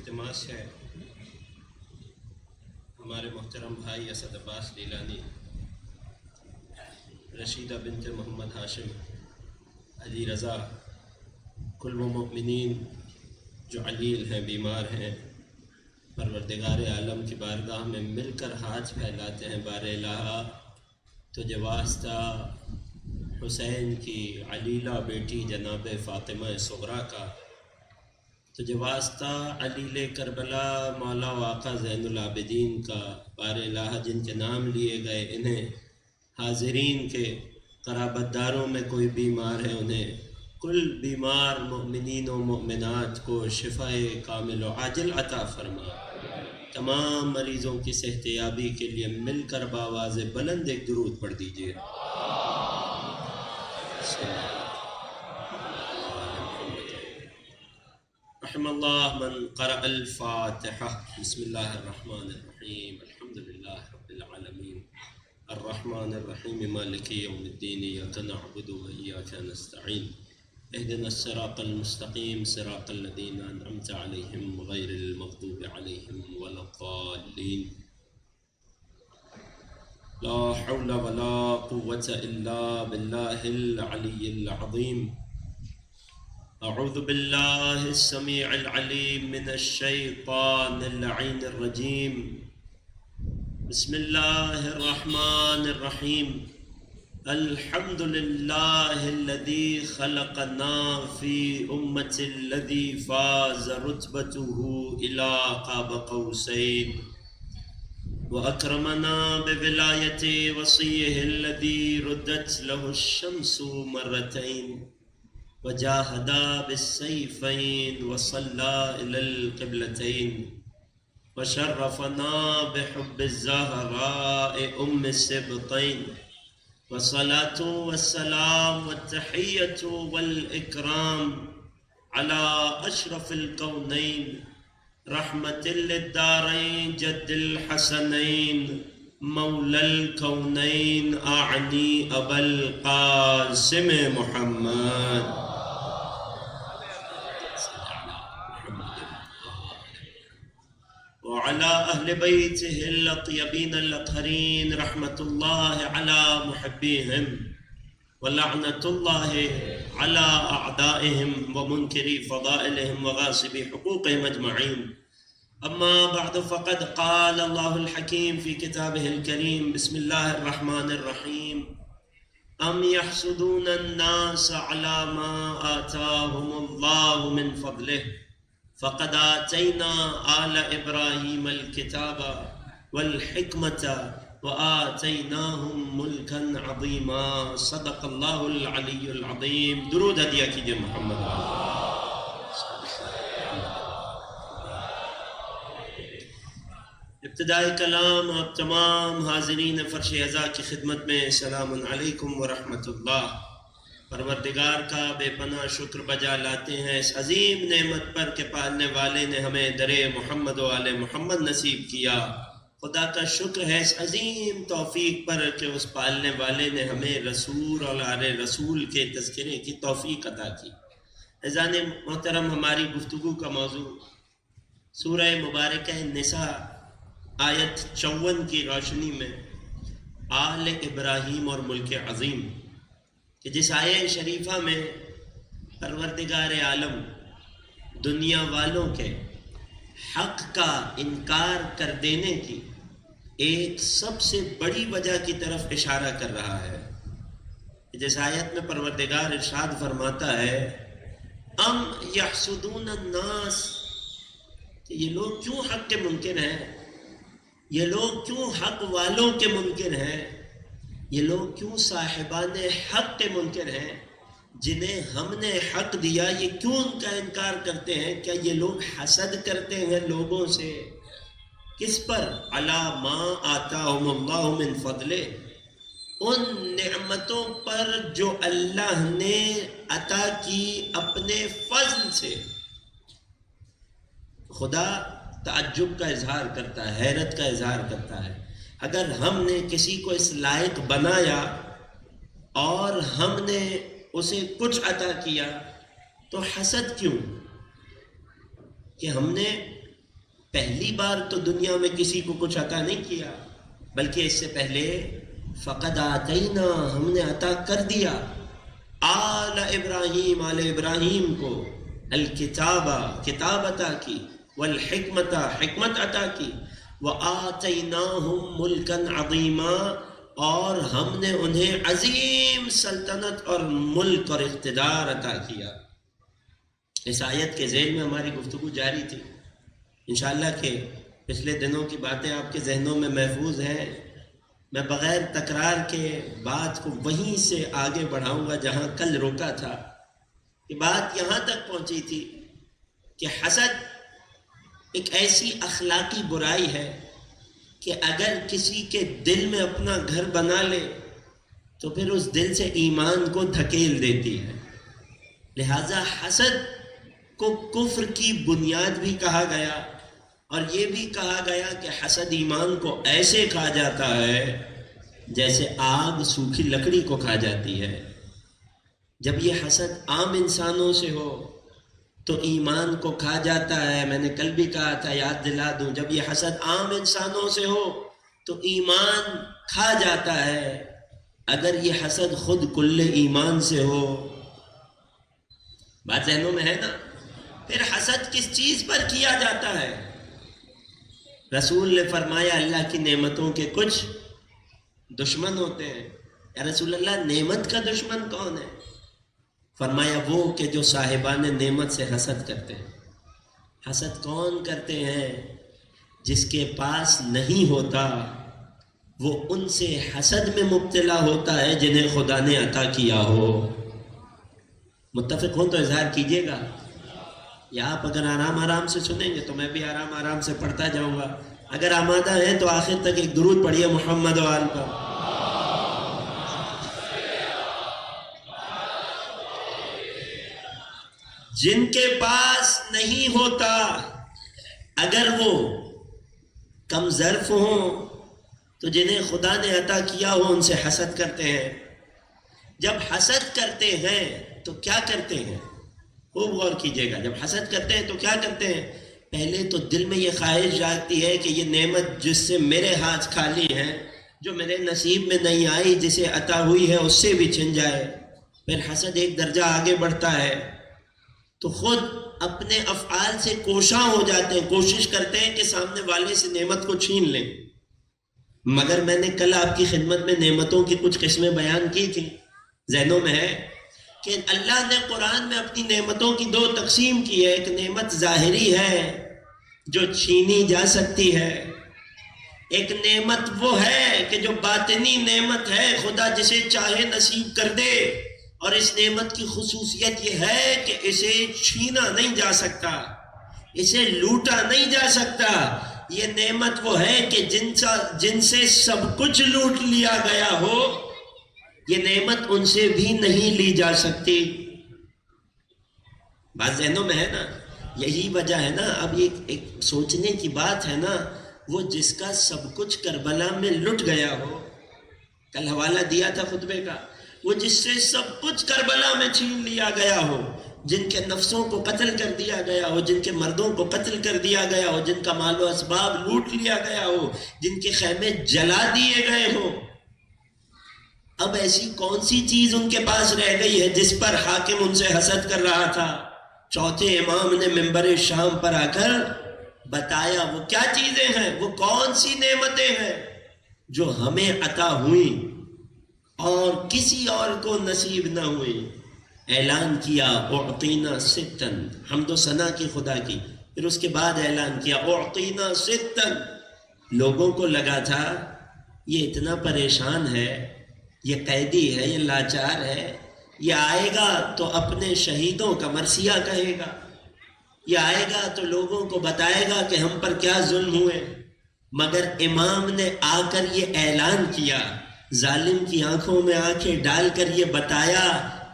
التماس ہے ہمارے محترم بھائی اسد عباس گیلانی، رشیدہ بنت محمد ہاشم، علی رضا، کل وہ مؤمنین جو علیل ہیں، بیمار ہیں، پروردگار عالم کی بارگاہ میں مل کر ہاتھ پھیلاتے ہیں بار الہ تو جواسطہ حسین کی علیلہ بیٹی جناب فاطمہ صغریٰ کا، تو جواسطہ علیل کربلا مولا و آقا زین العابدین کا، بار الہ جن کے نام لیے گئے انہیں حاضرین کے قرابت داروں میں کوئی بیمار ہے انہیں کل بیمار مؤمنین و مؤمنات کو شفائے کامل و عاجل عطا فرما۔ تمام مریضوں کی صحت یابی کے لیے مل کر بآواز بلند ایک درود پڑھ دیجیے۔ رحم اللہ من قرأ الفاتحہ۔ بسم اللہ الرحمن الرحیم، الحمد للہ رب العالمین، الرحمن الرحیم، مالک یوم الدین، ایاک نعبد و ایاک نستعین، اہدنا الصراط المستقیم، صراط الذین انعمت علیہم غیر المغضوب علیہم ولا الضالین۔ لا حول ولا قوة الا باللہ العلی العظیم۔ اعوذ باللہ السمیع العلیم من الشیطان اللعین الرجیم۔ بسم اللہ الرحمن الرحیم۔ الحمد للہ الذی خلقنا فی امة الذی فاز رتبته الى قاب قوسین واکرمنا بولایت وصیہ الذی ردت له الشمس مرتین وجاہد بالسیفین وصلى إلى القبلتين وشرفنا بحب الزهراء أم السبطين، والصلاة والسلام والتحية والإكرام على أشرف الكونين رحمة للدارين جد الحسنين مولى الكونين أعني أبا القاسم محمد وعلى أهل بيته الأطيبين الأطهرين رحمة الله على محبيهم ولعنة الله على أعدائهم ومنكري فضائلهم وغاصبي حقوقهم أجمعين. أما بعد فقد قال الله الحكيم في كتابه الكريم بسم الله الرحمن الرحيم أم يحسدون الناس على ما آتاهم الله من فضله فقد آتينا آل إبراهيم الكتاب والحكمة وآتيناهم ملكا عظيما صدق الله العلي العظيم۔ درود ہدیہ کیجئے محمد۔ ابتدائی کلام آپ تمام حاضرین فرش عزا کی خدمت میں السلام علیکم ورحمۃ اللہ۔ پروردگار کا بے پناہ شکر بجا لاتے ہیں اس عظیم نعمت پر کہ پالنے والے نے ہمیں در محمد و آل محمد نصیب کیا۔ خدا کا شکر ہے اس عظیم توفیق پر کہ اس پالنے والے نے ہمیں رسول اور آل رسول کے تذکرے کی توفیق عطا کی۔ اذان محترم، ہماری گفتگو کا موضوع سورہ مبارکہ نساء آیت 54 کی روشنی میں آل ابراہیم اور ملک عظیم، کہ جس آیہ شریفہ میں پروردگار عالم دنیا والوں کے حق کا انکار کر دینے کی ایک سب سے بڑی وجہ کی طرف اشارہ کر رہا ہے۔ جس آیت میں پروردگار ارشاد فرماتا ہے ام یحسدون الناس، کہ یہ لوگ کیوں حق کے منکر ہیں، یہ لوگ کیوں حق والوں کے منکر ہیں، یہ لوگ کیوں صاحبان حق کے منکر ہیں، جنہیں ہم نے حق دیا یہ کیوں ان کا انکار کرتے ہیں؟ کیا یہ لوگ حسد کرتے ہیں لوگوں سے؟ کس پر؟ علی ما آتاہم اللہ من فضلہ، ان نعمتوں پر جو اللہ نے عطا کی اپنے فضل سے۔ خدا تعجب کا اظہار کرتا ہے، حیرت کا اظہار کرتا ہے، اگر ہم نے کسی کو اس لائق بنایا اور ہم نے اسے کچھ عطا کیا تو حسد کیوں؟ کہ ہم نے پہلی بار تو دنیا میں کسی کو کچھ عطا نہیں کیا، بلکہ اس سے پہلے فقد آتینا، ہم نے عطا کر دیا آل ابراہیم، آل ابراہیم کو الکتابہ، کتاب عطا کی، والحکمت، حکمت عطا کی، وآتیناہم ملکا عظیما، اور ہم نے انہیں عظیم سلطنت اور ملک اور اقتدار عطا کیا۔ اس آیت کے ذیل میں ہماری گفتگو جاری تھی، انشاءاللہ کہ پچھلے دنوں کی باتیں آپ کے ذہنوں میں محفوظ ہیں۔ میں بغیر تکرار کے بات کو وہیں سے آگے بڑھاؤں گا جہاں کل روکا تھا، کہ بات یہاں تک پہنچی تھی کہ حسد ایک ایسی اخلاقی برائی ہے کہ اگر کسی کے دل میں اپنا گھر بنا لے تو پھر اس دل سے ایمان کو دھکیل دیتی ہے۔ لہٰذا حسد کو کفر کی بنیاد بھی کہا گیا، اور یہ بھی کہا گیا کہ حسد ایمان کو ایسے کھا جاتا ہے جیسے آگ سوکھی لکڑی کو کھا جاتی ہے۔ جب یہ حسد عام انسانوں سے ہو تو ایمان کو کھا جاتا ہے۔ میں نے کل بھی کہا تھا، یاد دلا دوں، جب یہ حسد عام انسانوں سے ہو تو ایمان کھا جاتا ہے۔ اگر یہ حسد خود کل ایمان سے ہو، بات ذہنوں میں ہے نا، پھر حسد کس چیز پر کیا جاتا ہے؟ رسول نے فرمایا اللہ کی نعمتوں کے کچھ دشمن ہوتے ہیں۔ یا رسول اللہ، نعمت کا دشمن کون ہے؟ فرمایا وہ کہ جو صاحبان نعمت سے حسد کرتے ہیں۔ حسد کون کرتے ہیں؟ جس کے پاس نہیں ہوتا وہ ان سے حسد میں مبتلا ہوتا ہے جنہیں خدا نے عطا کیا ہو۔ متفق ہوں تو اظہار کیجئے گا، یا آپ اگر آرام آرام سے سنیں گے تو میں بھی آرام آرام سے پڑھتا جاؤں گا۔ اگر آمادہ ہیں تو آخر تک ایک درود پڑھیے محمد و آل پر۔ جن کے پاس نہیں ہوتا، اگر وہ کم ظرف ہوں تو جنہیں خدا نے عطا کیا ہو ان سے حسد کرتے ہیں۔ جب حسد کرتے ہیں تو کیا کرتے ہیں؟ خوب غور کیجئے گا۔ جب حسد کرتے ہیں تو کیا کرتے ہیں؟ پہلے تو دل میں یہ خواہش جاگتی ہے کہ یہ نعمت جس سے میرے ہاتھ خالی ہیں، جو میرے نصیب میں نہیں آئی، جسے عطا ہوئی ہے، اس سے بھی چھن جائے۔ پھر حسد ایک درجہ آگے بڑھتا ہے تو خود اپنے افعال سے کوشاں ہو جاتے ہیں، کوشش کرتے ہیں کہ سامنے والے سے نعمت کو چھین لیں۔ مگر میں نے کل آپ کی خدمت میں نعمتوں کی کچھ قسمیں بیان کی تھیں، ذہنوں میں ہے کہ اللہ نے قرآن میں اپنی نعمتوں کی دو تقسیم کی ہے۔ ایک نعمت ظاہری ہے جو چھینی جا سکتی ہے، ایک نعمت وہ ہے کہ جو باطنی نعمت ہے، خدا جسے چاہے نصیب کر دے، اور اس نعمت کی خصوصیت یہ ہے کہ اسے چھینا نہیں جا سکتا، اسے لوٹا نہیں جا سکتا۔ یہ نعمت وہ ہے کہ جن سے سب کچھ لوٹ لیا گیا ہو، یہ نعمت ان سے بھی نہیں لی جا سکتی۔ بات ذہنوں میں ہے نا؟ یہی وجہ ہے نا، اب یہ ایک سوچنے کی بات ہے نا، وہ جس کا سب کچھ کربلا میں لٹ گیا ہو، کل حوالہ دیا تھا خطبے کا، وہ جس سے سب کچھ کربلا میں چھین لیا گیا ہو، جن کے نفسوں کو قتل کر دیا گیا ہو، جن کے مردوں کو قتل کر دیا گیا ہو، جن کا مال و اسباب لوٹ لیا گیا ہو، جن کے خیمے جلا دیے گئے ہو، اب ایسی کون سی چیز ان کے پاس رہ گئی ہے جس پر حاکم ان سے حسد کر رہا تھا؟ چوتھے امام نے منبر شام پر آ کر بتایا وہ کیا چیزیں ہیں، وہ کون سی نعمتیں ہیں جو ہمیں عطا ہوئیں اور کسی اور کو نصیب نہ ہوئی۔ اعلان کیا اعطینا ستن، حمد و ثنا کی خدا کی، پھر اس کے بعد اعلان کیا اعطینا ستن۔ لوگوں کو لگا تھا یہ اتنا پریشان ہے، یہ قیدی ہے، یہ لاچار ہے، یہ آئے گا تو اپنے شہیدوں کا مرثیہ کہے گا، یہ آئے گا تو لوگوں کو بتائے گا کہ ہم پر کیا ظلم ہوئے۔ مگر امام نے آ کر یہ اعلان کیا، ظالم کی آنکھوں میں آنکھیں ڈال کر یہ بتایا،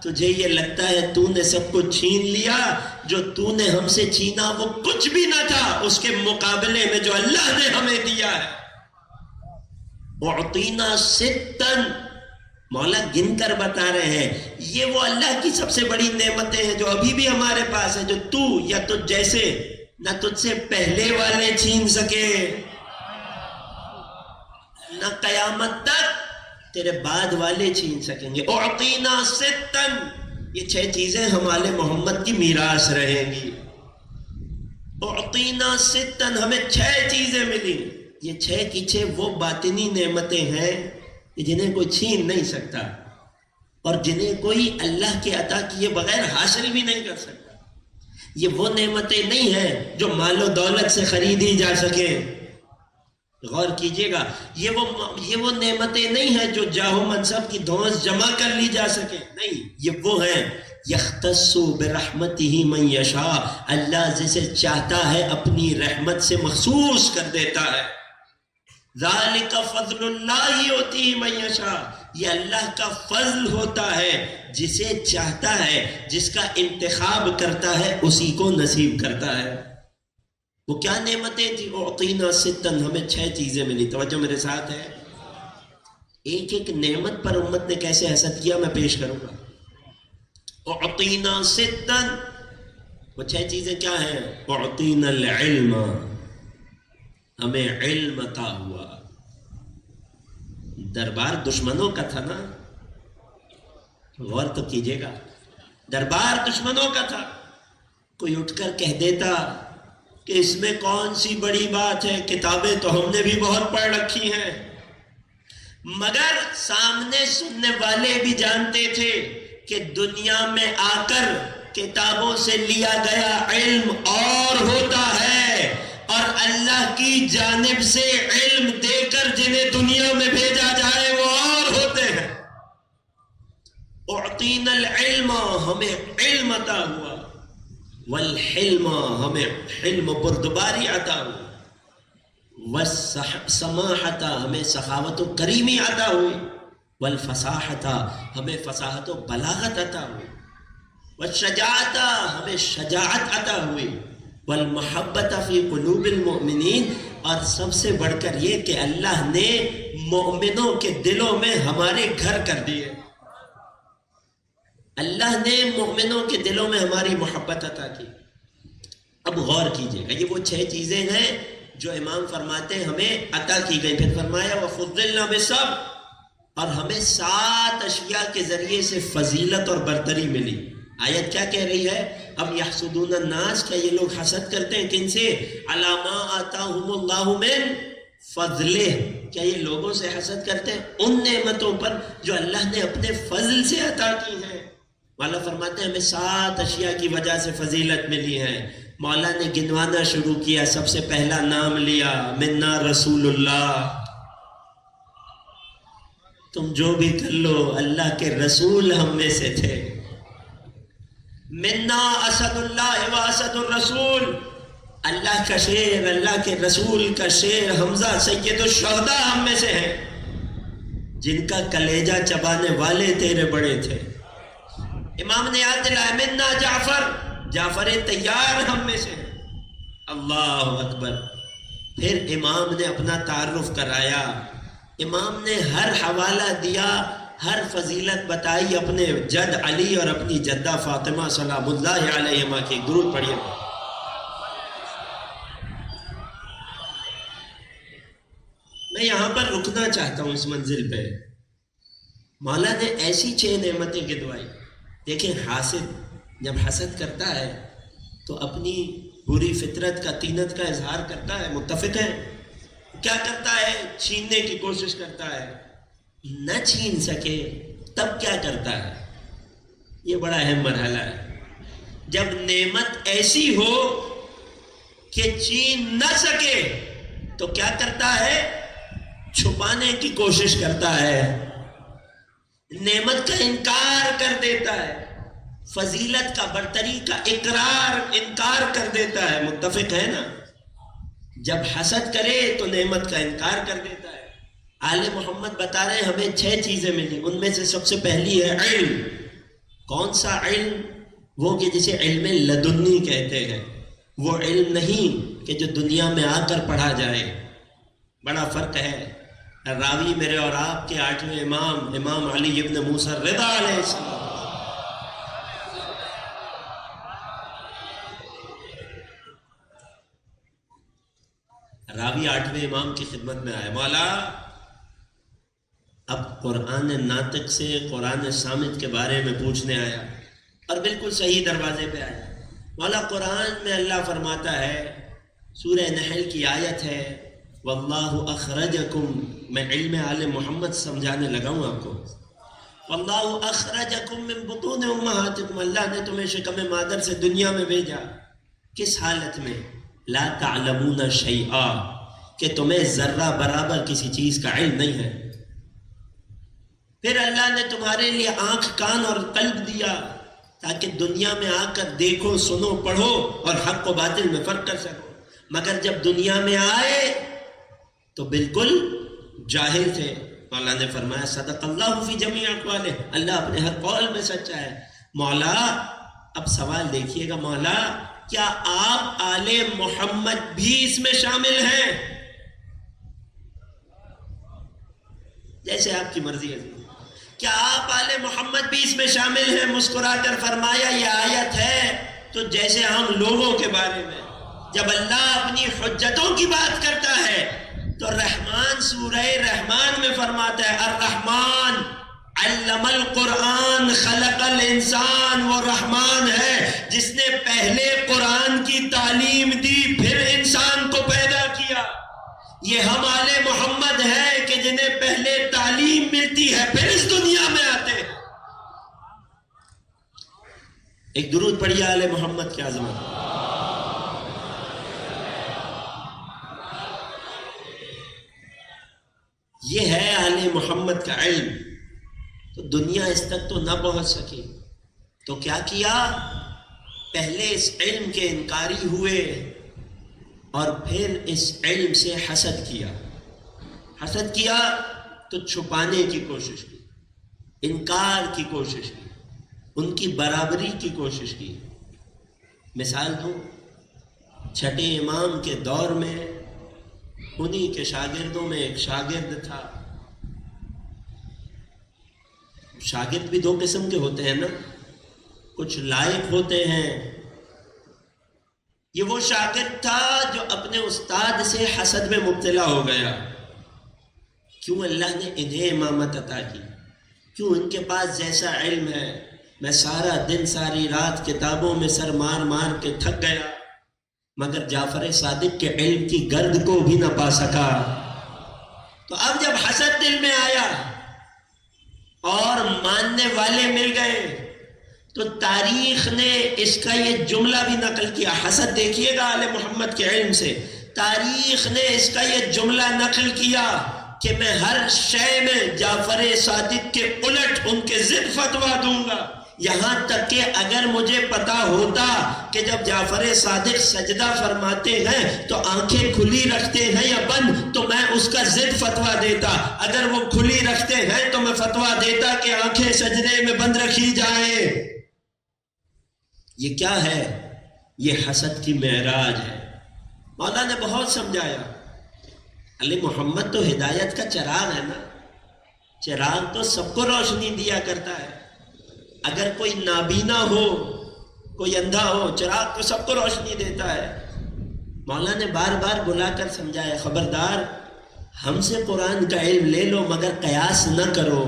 تجھے یہ لگتا ہے تو نے سب کچھ چھین لیا، جو تو نے ہم سے چھینا وہ کچھ بھی نہ تھا اس کے مقابلے میں جو اللہ نے ہمیں دیا ہے۔ اعطینا ستن، مولا گن کر بتا رہے ہیں یہ وہ اللہ کی سب سے بڑی نعمتیں ہیں جو ابھی بھی ہمارے پاس ہیں، جو تو یا تو جیسے نہ تجھ سے پہلے والے چھین سکے، نہ قیامت تک تیرے بعد والے چھین سکیں گے۔ اعطینا ستن، یہ 6 چیزیں ہمارے محمد کی میراث رہیں گی۔ اعطینا ستن، ہمیں 6 چیزیں ملی۔ یہ 6 کی 6 وہ باطنی نعمتیں ہیں جنہیں کوئی چھین نہیں سکتا، اور جنہیں کوئی اللہ کے عطا کیے بغیر حاصل بھی نہیں کر سکتا۔ یہ وہ نعمتیں نہیں ہیں جو مال و دولت سے خریدی جا سکیں، غور کیجئے گا، یہ وہ نعمتیں نہیں ہیں جو جاہ و منصب کی دھونس جمع کر لی جا سکے، نہیں، یہ وہ ہیں یختص برحمتہ من یشاء، اللہ جسے چاہتا ہے اپنی رحمت سے مخصوص کر دیتا ہے۔ ذالک فضل اللہ یؤتیہ من یشاء، یہ اللہ کا فضل ہوتا ہے، جسے چاہتا ہے، جس کا انتخاب کرتا ہے اسی کو نصیب کرتا ہے۔ وہ کیا نعمتیں تھی؟ اعطینا ستن، ہمیں 6 چیزیں ملی۔ توجہ میرے ساتھ ہے، ایک ایک نعمت پر امت نے کیسے حسد کیا میں پیش کروں گا۔ اعطینا ستن، وہ 6 چیزیں کیا ہیں؟ اعطینا العلم، ہمیں علم عطا ہوا۔ دربار دشمنوں کا تھا نا، غور تو کیجئے گا، دربار دشمنوں کا تھا۔ کوئی اٹھ کر کہہ دیتا کہ اس میں کون سی بڑی بات ہے، کتابیں تو ہم نے بھی بہت پڑھ رکھی ہیں، مگر سامنے سننے والے بھی جانتے تھے کہ دنیا میں آ کر کتابوں سے لیا گیا علم اور ہوتا ہے، اور اللہ کی جانب سے علم دے کر جنہیں دنیا میں بھیجا جائے وہ اور ہوتے ہیں۔ اعطینا العلم، ہمیں علم عطا ہوا، والحلم، ہمیں حلم بردباری عطا ہوا، والسماحت، ہمیں سخاوت و کریمی عطا ہوئی، والفصاحت، ہمیں فصاحت و بلاغت عطا ہوئی، والشجاعت، ہمیں شجاعت عطا ہوئی، والمحبت فی قلوب المؤمنین، اور سب سے بڑھ کر یہ کہ اللہ نے مومنوں کے دلوں میں ہمارے گھر کر دیے، اللہ نے مومنوں کے دلوں میں ہماری محبت عطا کی۔ اب غور کیجئے گا، یہ وہ 6 چیزیں ہیں جو امام فرماتے ہیں ہمیں عطا کی گئی۔ پھر فرمایا وَفُضِّلْنَا بِالصَّبْرِ، اور ہمیں 7 اشیاء کے ذریعے سے فضیلت اور برتری ملی۔ آیت کیا کہہ رہی ہے؟ اب یحسدون الناس، کیا یہ لوگ حسد کرتے ہیں کن سے؟ علی ما آتاہم اللہ من فضلہ، کیا یہ لوگوں سے حسد کرتے ہیں ان نعمتوں پر جو اللہ نے اپنے فضل سے عطا کی ہیں؟ مولا فرماتے ہیں ہمیں 7 اشیاء کی وجہ سے فضیلت ملی ہے۔ مولا نے گنوانا شروع کیا، سب سے پہلا نام لیا، منا رسول اللہ، تم جو بھی کر لو اللہ کے رسول ہم میں سے تھے۔ منا اسد اللہ و اسد الرسول، اللہ کا شیر، اللہ کے رسول کا شیر حمزہ سید الشہداء ہم میں سے ہیں، جن کا کلیجہ چبانے والے تیرے بڑے تھے۔ امام نے یاد دلایا منا جعفر، جعفر طیار ہم میں سے ہیں۔ اللہ اکبر۔ پھر امام نے اپنا تعارف کرایا، امام نے ہر حوالہ دیا، ہر فضیلت بتائی، اپنے جد علی اور اپنی جدہ فاطمہ سلام اللہ علیہما کی۔ درود پڑھیے۔ میں یہاں پر رکنا چاہتا ہوں اس منزل پہ۔ مولا نے ایسی 6 نعمتیں گنوائی۔ دیکھیں حاسد جب حسد کرتا ہے تو اپنی بری فطرت کا، طینت کا اظہار کرتا ہے، متفق ہے؟ کیا کرتا ہے؟ چھیننے کی کوشش کرتا ہے، نہ چھین سکے تب کیا کرتا ہے؟ یہ بڑا اہم مرحلہ ہے۔ جب نعمت ایسی ہو کہ چھین نہ سکے تو کیا کرتا ہے؟ چھپانے کی کوشش کرتا ہے، نعمت کا انکار کر دیتا ہے، فضیلت کا، برتری کا انکار کر دیتا ہے۔ متفق ہے نا؟ جب حسد کرے تو نعمت کا انکار کر دیتا ہے۔ آل محمد بتا رہے ہیں ہمیں 6 چیزیں ملی، ان میں سے سب سے پہلی ہے علم۔ کون سا علم؟ وہ کہ جسے علم لدنی کہتے ہیں، وہ علم نہیں کہ جو دنیا میں آ کر پڑھا جائے۔ بڑا فرق ہے۔ راوی میرے اور آپ کے 8ویں امام، امام علی ابن موسیٰ رضا علیہ السلام، صحابی 8ویں امام کی خدمت میں آئے، مولا اب قرآن ناطق سے قرآن صامت کے بارے میں پوچھنے آیا، اور بالکل صحیح دروازے پہ آیا۔ مولا قرآن میں اللہ فرماتا ہے، سورہ نحل کی آیت ہے، واللہ اخرجکم، میں علم آل محمد سمجھانے لگا ہوں آپ کو، واللہ اخرجکم من بطون امہاتکم، اللہ نے تمہیں شکم مادر سے دنیا میں بھیجا، کس حالت میں؟ لا تعلمون شیئا، کہ تمہیں ذرہ برابر کسی چیز کا علم نہیں ہے۔ پھر اللہ نے تمہارے لیے آنکھ، کان اور قلب دیا تاکہ دنیا میں آ کر دیکھو، سنو، پڑھو اور حق و باطل میں فرق کر سکو، مگر جب دنیا میں آئے تو بالکل جاہل تھے۔ مولا نے فرمایا صدق اللہ فی جمیع اقوالہ، اللہ اپنے ہر قول میں سچا ہے۔ مولا اب سوال دیکھیے گا، مولا کیا آپ آل محمد بھی اس میں شامل ہیں؟ جیسے آپ کی مرضی ہے، کیا آپ آل محمد بھی اس میں شامل ہیں؟ مسکرا کر فرمایا یہ آیت ہے تو جیسے ہم لوگوں کے بارے میں جب اللہ اپنی حجتوں کی بات کرتا ہے تو رحمان سورہ رحمان میں فرماتا ہے الرحمن علم القرآن خلق الانسان، وہ رحمان ہے جس نے پہلے قرآن کی تعلیم دی پھر انسان کو پیدا کیا۔ یہ ہم آل محمد ہیں کہ جنہیں پہلے تعلیم ملتی ہے پھر اس دنیا میں آتے ہیں۔ ایک درود پڑھیے آل محمد کی عظمت۔ یہ ہے آل محمد کا علم، تو دنیا اس تک تو نہ پہنچ سکی، تو کیا کیا؟ پہلے اس علم کے انکاری ہوئے اور پھر اس علم سے حسد کیا۔ حسد کیا تو چھپانے کی کوشش کی، انکار کی کوشش کی، ان کی برابری کی کوشش کی۔ مثال دوں، چھٹے امام کے دور میں انہی کے شاگردوں میں ایک شاگرد تھا۔ شاگرد بھی دو قسم کے ہوتے ہیں نا، کچھ لائق ہوتے ہیں۔ یہ وہ شاگرد تھا جو اپنے استاد سے حسد میں مبتلا ہو گیا، کیوں اللہ نے انہیں امامت عطا کی، کیوں ان کے پاس جیسا علم ہے، میں سارا دن ساری رات کتابوں میں سر مار مار کے تھک گیا مگر جعفر صادق کے علم کی گرد کو بھی نہ پا سکا۔ تو اب جب حسد دل میں آیا اور ماننے والے مل گئے تو تاریخ نے اس کا یہ جملہ بھی نقل کیا۔ حسد دیکھیے گا آل محمد کے علم سے، تاریخ نے اس کا یہ جملہ نقل کیا کہ میں ہر شے میں جعفر صادق کے الٹ ان کے ضد فتویٰ دوں گا، یہاں تک کہ اگر مجھے پتا ہوتا کہ جب جعفر صادق سجدہ فرماتے ہیں تو آنکھیں کھلی رکھتے ہیں یا بند تو میں اس کا ضد فتویٰ دیتا، اگر وہ کھلی رکھتے ہیں تو میں فتویٰ دیتا کہ آنکھیں سجدے میں بند رکھی جائیں۔ یہ کیا ہے؟ یہ حسد کی معراج ہے۔ مولا نے بہت سمجھایا، علی محمد تو ہدایت کا چراغ ہے نا، چراغ تو سب کو روشنی دیا کرتا ہے۔ اگر کوئی نابینا ہو، کوئی اندھا ہو، چراغ تو سب کو روشنی دیتا ہے۔ مولا نے بار بار بلا کر سمجھایا، خبردار ہم سے قرآن کا علم لے لو مگر قیاس نہ کرو،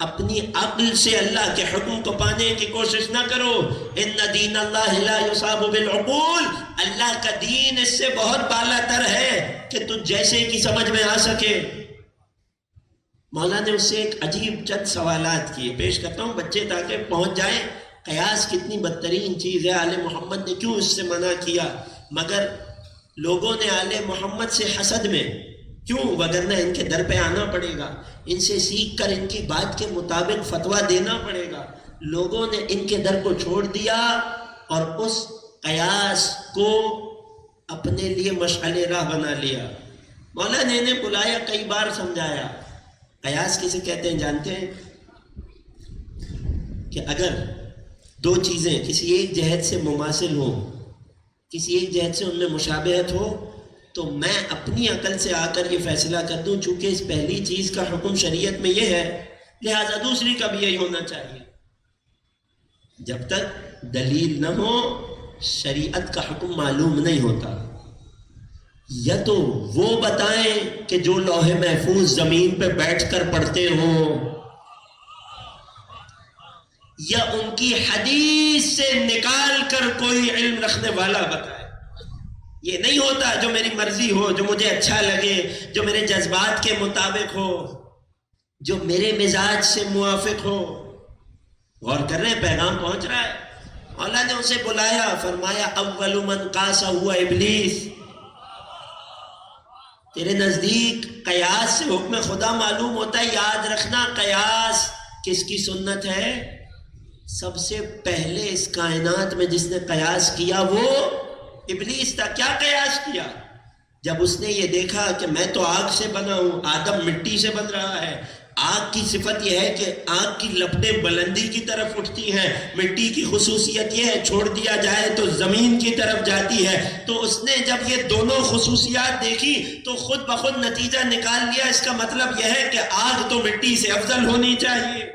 اپنی عقل سے اللہ کے حکم کو پانے کی کوشش نہ کرو۔ ان دین اللہ لا یصاب بالعقول، اللہ کا دین اس سے بہت بالا تر ہے کہ تجھ جیسے کی سمجھ میں آ سکے۔ مولا نے اس سے ایک عجیب چند سوالات کیے، پیش کرتا ہوں بچے تاکہ پہنچ جائیں قیاس کتنی بدترین چیز ہے، آل محمد نے کیوں اس سے منع کیا، مگر لوگوں نے آل محمد سے حسد میں کیوں، وگرنہ ان کے در پہ آنا پڑے گا، ان سے سیکھ کر ان کی بات کے مطابق فتویٰ دینا پڑے گا۔ لوگوں نے ان کے در کو چھوڑ دیا اور اس قیاس کو اپنے لیے مشعل راہ بنا لیا۔ مولا نے انہیں بلایا، کئی بار سمجھایا۔ قیاس کسے کہتے ہیں جانتے ہیں؟ کہ اگر دو چیزیں کسی ایک جہت سے مماثل ہوں، کسی ایک جہت سے ان میں مشابہت ہو، تو میں اپنی عقل سے آ کر یہ فیصلہ کر دوں چونکہ اس پہلی چیز کا حکم شریعت میں یہ ہے لہذا دوسری کا بھی یہی ہونا چاہیے۔ جب تک دلیل نہ ہو شریعت کا حکم معلوم نہیں ہوتا۔ یا تو وہ بتائیں کہ جو لوح محفوظ زمین پہ بیٹھ کر پڑھتے ہوں، یا ان کی حدیث سے نکال کر کوئی علم رکھنے والا بتائے۔ یہ نہیں ہوتا جو میری مرضی ہو، جو مجھے اچھا لگے، جو میرے جذبات کے مطابق ہو، جو میرے مزاج سے موافق ہو۔ غور کر رہے ہیں، پیغام پہنچ رہا ہے۔ مولا نے اسے بلایا، فرمایا اول من قاسا ہوا ابلیس۔ تیرے نزدیک قیاس سے حکم خدا معلوم ہوتا ہے، یاد رکھنا قیاس کس کی سنت ہے؟ سب سے پہلے اس کائنات میں جس نے قیاس کیا وہ ابلیس تھا۔ کیا قیاس کیا؟ جب اس نے یہ دیکھا کہ میں تو آگ سے بنا ہوں، آدم مٹی سے بن رہا ہے، آگ کی صفت یہ ہے کہ آگ کی لپٹیں بلندی کی طرف اٹھتی ہیں، مٹی کی خصوصیت یہ ہے چھوڑ دیا جائے تو زمین کی طرف جاتی ہے۔ تو اس نے جب یہ دونوں خصوصیات دیکھی تو خود بخود نتیجہ نکال لیا، اس کا مطلب یہ ہے کہ آگ تو مٹی سے افضل ہونی چاہیے۔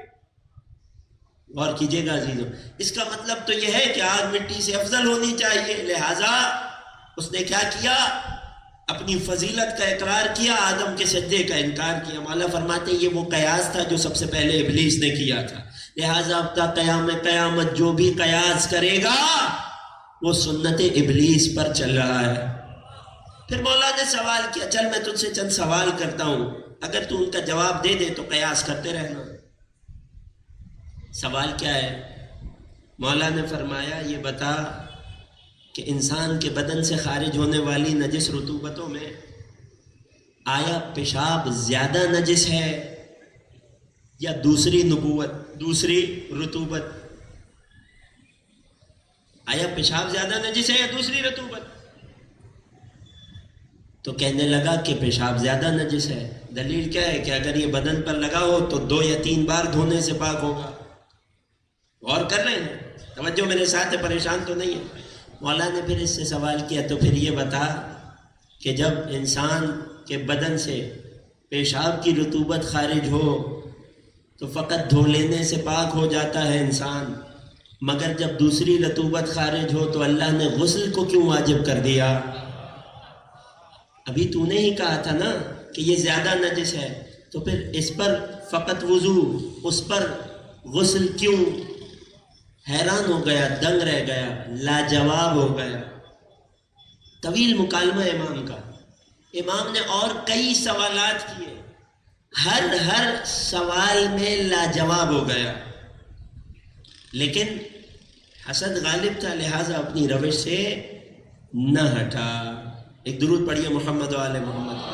غور کیجئے گا عزیزو، اس کا مطلب تو یہ ہے کہ آگ مٹی سے افضل ہونی چاہیے۔ لہٰذا اس نے کیا کیا؟ اپنی فضیلت کا اقرار کیا، آدم کے سجدے کا انکار کیا۔ مولا فرماتے ہیں یہ وہ قیاس تھا جو سب سے پہلے ابلیس نے کیا تھا۔ لہٰذا اب تا قیام قیامت جو بھی قیاس کرے گا وہ سنت ابلیس پر چل رہا ہے۔ پھر مولا نے سوال کیا، چل میں تجھ سے چند سوال کرتا ہوں، اگر تو ان کا جواب دے دے تو قیاس کرتے رہنا۔ سوال کیا ہے؟ مولا نے فرمایا یہ بتا کہ انسان کے بدن سے خارج ہونے والی نجس رطوبتوں میں آیا پیشاب زیادہ نجس ہے یا دوسری رطوبت؟ آیا پیشاب زیادہ نجس ہے یا دوسری رطوبت؟ تو کہنے لگا کہ پیشاب زیادہ نجس ہے۔ دلیل کیا ہے؟ کہ اگر یہ بدن پر لگا ہو تو 2 یا 3 بار دھونے سے پاک ہوگا۔ غور کر رہے ہیں؟ توجہ میرے ساتھ ہے، پریشان تو نہیں ہے؟ مولا نے پھر اس سے سوال کیا تو پھر یہ بتا کہ جب انسان کے بدن سے پیشاب کی رطوبت خارج ہو تو فقط دھو لینے سے پاک ہو جاتا ہے انسان، مگر جب دوسری رطوبت خارج ہو تو اللہ نے غسل کو کیوں واجب کر دیا؟ ابھی تو نے ہی کہا تھا نا کہ یہ زیادہ نجس ہے، تو پھر اس پر فقط وضو، اس پر غسل کیوں؟ حیران ہو گیا، دنگ رہ گیا، لاجواب ہو گیا۔ طویل مکالمہ امام کا، امام نے اور کئی سوالات کیے، ہر سوال میں لاجواب ہو گیا، لیکن حسد غالب تھا، لہٰذا اپنی روش سے نہ ہٹا۔ ایک درود پڑھیے محمد و آل محمد۔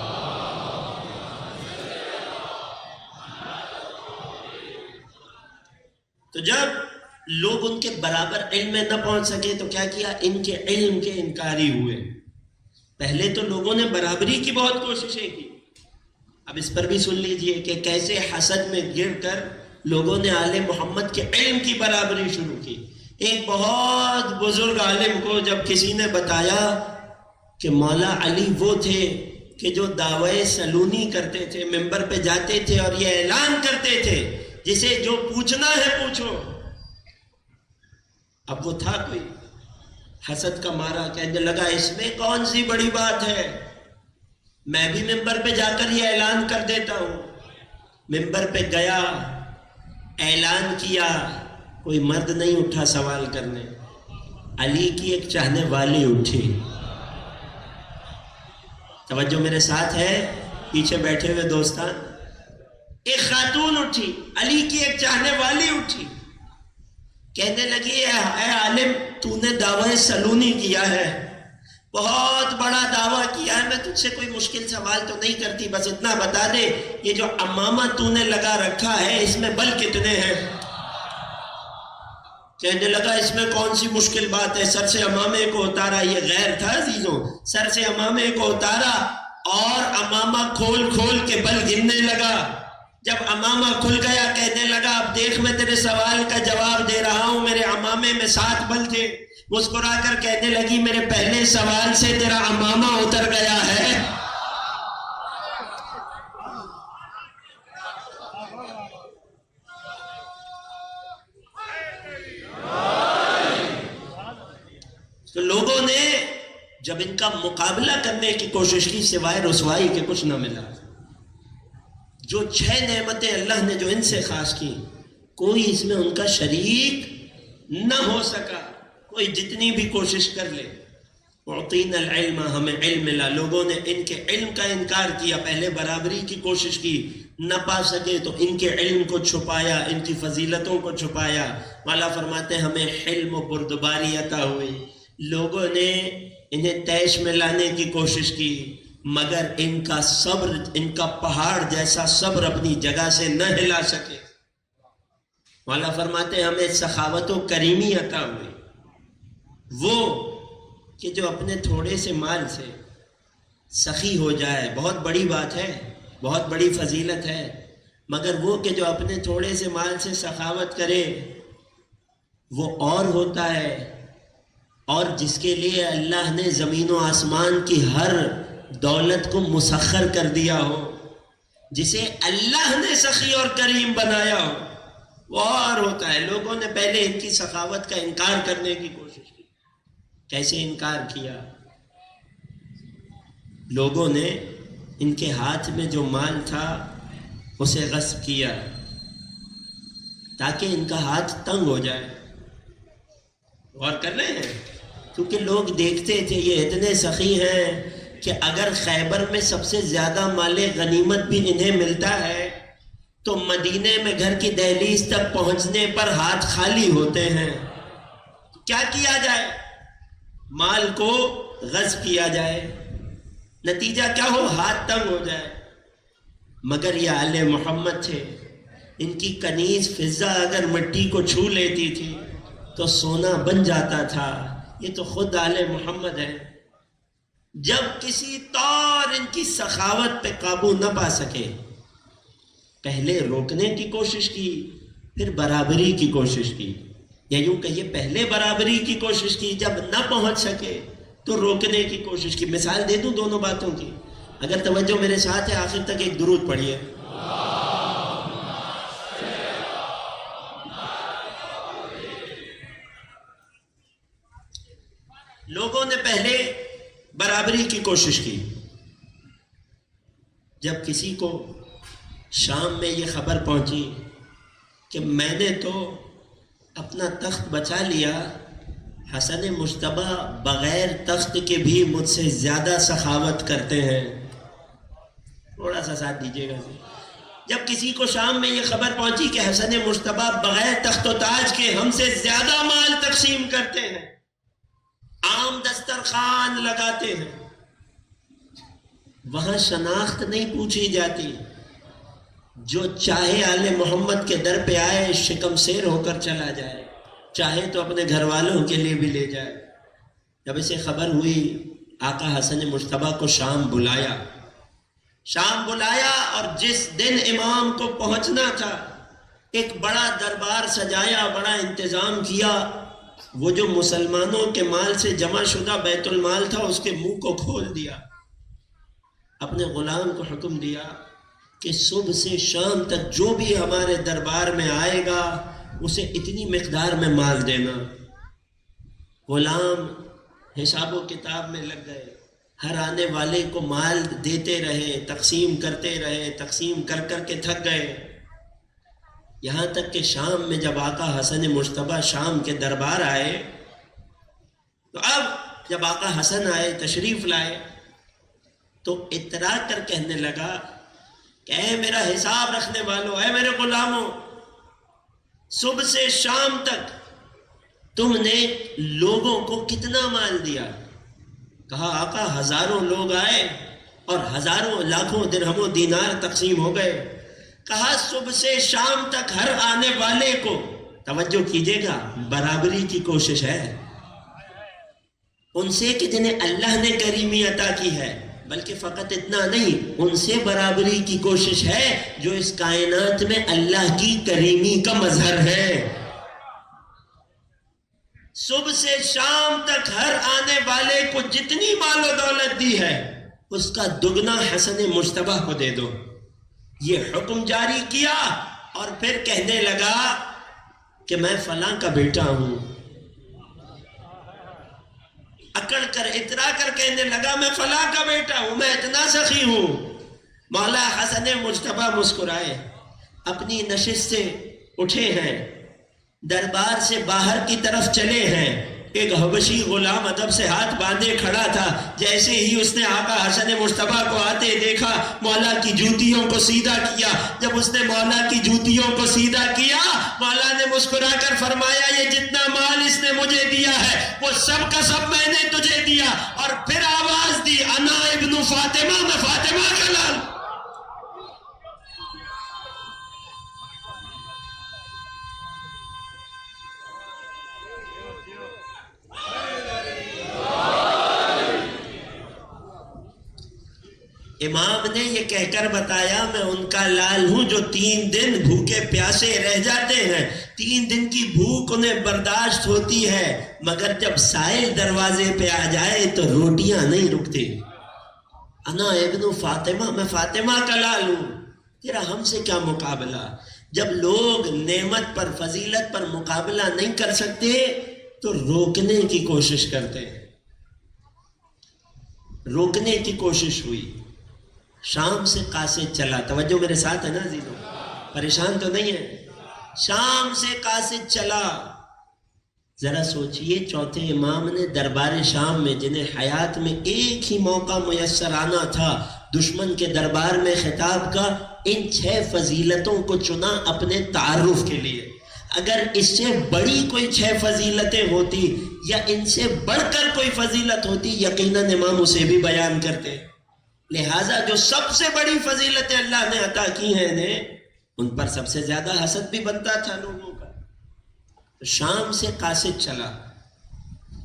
تو جب لوگ ان کے برابر علم میں نہ پہنچ سکے تو کیا کیا؟ ان کے علم کے انکاری ہوئے۔ پہلے تو لوگوں نے برابری کی بہت کوششیں کی، اب اس پر بھی سن لیجئے کہ کیسے حسد میں گر کر لوگوں نے آل محمد کے علم کی برابری شروع کی۔ ایک بہت بزرگ عالم کو جب کسی نے بتایا کہ مولا علی وہ تھے کہ جو دعوی سلونی کرتے تھے، ممبر پہ جاتے تھے اور یہ اعلان کرتے تھے جسے جو پوچھنا ہے پوچھو، اب وہ تھا کوئی، حسد کا مارا کہنے لگا اس میں کون سی بڑی بات ہے، میں بھی ممبر پہ جا کر یہ اعلان کر دیتا ہوں۔ ممبر پہ گیا، اعلان کیا، کوئی مرد نہیں اٹھا سوال کرنے، علی کی ایک چاہنے والی اٹھی۔ توجہ میرے ساتھ ہے؟ پیچھے بیٹھے ہوئے دوستان، ایک خاتون اٹھی، علی کی ایک چاہنے والی اٹھی، کہنے لگی اے عالم تو نے دعوی سلونی کیا ہے، بہت بڑا دعویٰ کیا ہے، میں تجھ سے کوئی مشکل سوال تو نہیں کرتی، بس اتنا بتا دے یہ جو عمامہ تو نے لگا رکھا ہے اس میں بل کتنے ہیں؟ کہنے لگا اس میں کون سی مشکل بات ہے، سر سے عمامے کو اتارا، یہ غیر تھا عزیزوں، سر سے عمامے کو اتارا اور عمامہ کھول کھول کے بل گننے لگا۔ جب عمامہ کھل گیا کہنے لگا اب دیکھ میں تیرے سوال کا جواب دے رہا ہوں، میرے عمامے میں 7 بل تھے۔ مسکرا کر کہنے لگی میرے پہلے سوال سے تیرا عمامہ اتر گیا ہے۔ تو لوگوں نے جب ان کا مقابلہ کرنے کی کوشش کی سوائے رسوائی کے کچھ نہ ملا. جو 6 نعمتیں اللہ نے جو ان سے خاص کی کوئی اس میں ان کا شریک نہ ہو سکا. کوئی جتنی بھی کوشش کر لے. اعطینا العلم، ہمیں علم ملا. لوگوں نے ان کے علم کا انکار کیا، پہلے برابری کی کوشش کی، نہ پا سکے تو ان کے علم کو چھپایا، ان کی فضیلتوں کو چھپایا. مولا فرماتے ہیں ہمیں حلم و بردباری عطا ہوئی. لوگوں نے انہیں طیش میں لانے کی کوشش کی مگر ان کا صبر، ان کا پہاڑ جیسا صبر اپنی جگہ سے نہ ہلا سکے. مولا فرماتے ہیں ہمیں سخاوت و کریمی عطا ہوئی. وہ کہ جو اپنے تھوڑے سے مال سے سخی ہو جائے بہت بڑی بات ہے، بہت بڑی فضیلت ہے، مگر وہ کہ جو اپنے تھوڑے سے مال سے سخاوت کرے وہ اور ہوتا ہے. اور جس کے لیے اللہ نے زمین و آسمان کی ہر دولت کو مسخر کر دیا ہو، جسے اللہ نے سخی اور کریم بنایا ہو، وہ اور ہوتا ہے. لوگوں نے پہلے ان کی سخاوت کا انکار کرنے کی کوشش کی. کیسے انکار کیا؟ لوگوں نے ان کے ہاتھ میں جو مال تھا اسے غصب کیا تاکہ ان کا ہاتھ تنگ ہو جائے. غور کر رہے ہیں؟ کیونکہ لوگ دیکھتے تھے یہ اتنے سخی ہیں کہ اگر خیبر میں سب سے زیادہ مال غنیمت بھی انہیں ملتا ہے تو مدینے میں گھر کی دہلیز تک پہنچنے پر ہاتھ خالی ہوتے ہیں. کیا کیا جائے؟ مال کو غصب کیا جائے، نتیجہ کیا ہو؟ ہاتھ تنگ ہو جائے. مگر یہ آل محمد تھے، ان کی کنیز فضہ اگر مٹی کو چھو لیتی تھی تو سونا بن جاتا تھا. یہ تو خود آل محمد ہے. جب کسی طور ان کی سخاوت پہ قابو نہ پا سکے، پہلے روکنے کی کوشش کی، پھر برابری کی کوشش کی. یا یوں کہیے پہلے برابری کی کوشش کی، جب نہ پہنچ سکے تو روکنے کی کوشش کی. مثال دے دوں دونوں باتوں کی، اگر توجہ میرے ساتھ ہے آخر تک ایک درود پڑھیے. لوگوں نے پہلے برابری کی کوشش کی. جب کسی کو شام میں یہ خبر پہنچی کہ میں نے تو اپنا تخت بچا لیا، حسن مجتبیٰ بغیر تخت کے بھی مجھ سے زیادہ سخاوت کرتے ہیں. تھوڑا سا ساتھ دیجیے گا. جب کسی کو شام میں یہ خبر پہنچی کہ حسن مجتبیٰ بغیر تخت و تاج کے ہم سے زیادہ مال تقسیم کرتے ہیں، عام دسترخوان لگاتے ہیں، وہاں شناخت نہیں پوچھی جاتی. جو چاہے آل محمد کے در پہ آئے شکم سیر ہو کر چلا جائے، چاہے تو اپنے گھر والوں کے لیے بھی لے جائے. جب اسے خبر ہوئی آقا حسن مجتبیٰ کو شام بلایا اور جس دن امام کو پہنچنا تھا ایک بڑا دربار سجایا، بڑا انتظام کیا. وہ جو مسلمانوں کے مال سے جمع شدہ بیت المال تھا اس کے منہ کو کھول دیا. اپنے غلام کو حکم دیا کہ صبح سے شام تک جو بھی ہمارے دربار میں آئے گا اسے اتنی مقدار میں مال دینا. غلام حساب و کتاب میں لگ گئے، ہر آنے والے کو مال دیتے رہے، تقسیم کرتے رہے، تقسیم کر کر کے تھک گئے. یہاں تک کہ شام میں جب آقا حسن مجتبیٰ شام کے دربار آئے تو اب جب آقا حسن آئے، تشریف لائے، تو اترا کر کہنے لگا کہ اے میرا حساب رکھنے والوں، اے میرے غلاموں، صبح سے شام تک تم نے لوگوں کو کتنا مال دیا؟ کہا آقا ہزاروں لوگ آئے اور ہزاروں لاکھوں درہم و دینار تقسیم ہو گئے. کہا صبح سے شام تک ہر آنے والے کو، توجہ کیجیے گا، برابری کی کوشش ہے ان سے کہ جنہیں اللہ نے کریمی عطا کی ہے، بلکہ فقط اتنا نہیں، ان سے برابری کی کوشش ہے جو اس کائنات میں اللہ کی کریمی کا مظہر ہے. صبح سے شام تک ہر آنے والے کو جتنی مال و دولت دی ہے اس کا دگنا حسن مجتبیٰ کو دے دو. یہ حکم جاری کیا اور پھر کہنے لگا کہ میں فلاں کا بیٹا ہوں، اکڑ کر اترا کر کہنے لگا میں فلاں کا بیٹا ہوں، میں اتنا سخی ہوں۔ مولا حسن مجتبیٰ مسکرائے، اپنی نشست سے اٹھے ہیں، دربار سے باہر کی طرف چلے ہیں۔ ایک حبشی غلام ادب سے ہاتھ باندھے کھڑا تھا، جیسے ہی اس نے آقا حسن مجتبیٰ کو آتے دیکھا مولا کی جوتیوں کو سیدھا کیا۔ جب اس نے مولا کی جوتیوں کو سیدھا کیا، مولا نے مسکرا کر فرمایا یہ جتنا مال اس نے مجھے دیا ہے وہ سب کا سب میں نے تجھے دیا، اور پھر آواز دی انا ابن فاطمہ، میں فاطمہ کا لال۔ امام نے یہ کہہ کر بتایا میں ان کا لال ہوں جو 3 دن بھوکے پیاسے رہ جاتے ہیں، 3 دن کی بھوک انہیں برداشت ہوتی ہے، مگر جب سائل دروازے پہ آ جائے تو روٹیاں نہیں رکتی۔ انا ابن فاطمہ، میں فاطمہ کا لال ہوں، تیرا ہم سے کیا مقابلہ؟ جب لوگ نعمت پر فضیلت پر مقابلہ نہیں کر سکتے تو روکنے کی کوشش کرتے ہیں۔ روکنے کی کوشش ہوئی، شام سے قاصد چلا، توجہ میرے ساتھ ہے نا عزیزو، پریشان تو نہیں ہے؟ شام سے قاصد چلا۔ ذرا سوچئے چوتھے امام نے دربار شام میں، جنہیں حیات میں ایک ہی موقع میسر آنا تھا دشمن کے دربار میں خطاب کا، ان 6 فضیلتوں کو چنا اپنے تعارف کے لیے۔ اگر اس سے بڑی کوئی 6 فضیلتیں ہوتی یا ان سے بڑھ کر کوئی فضیلت ہوتی، یقیناً امام اسے بھی بیان کرتے۔ لہٰذا جو سب سے بڑی فضیلتیں اللہ نے عطا کی ہیں انہیں، ان پر سب سے زیادہ حسد بھی بنتا تھا لوگوں کا۔ تو شام سے قاصد چلا،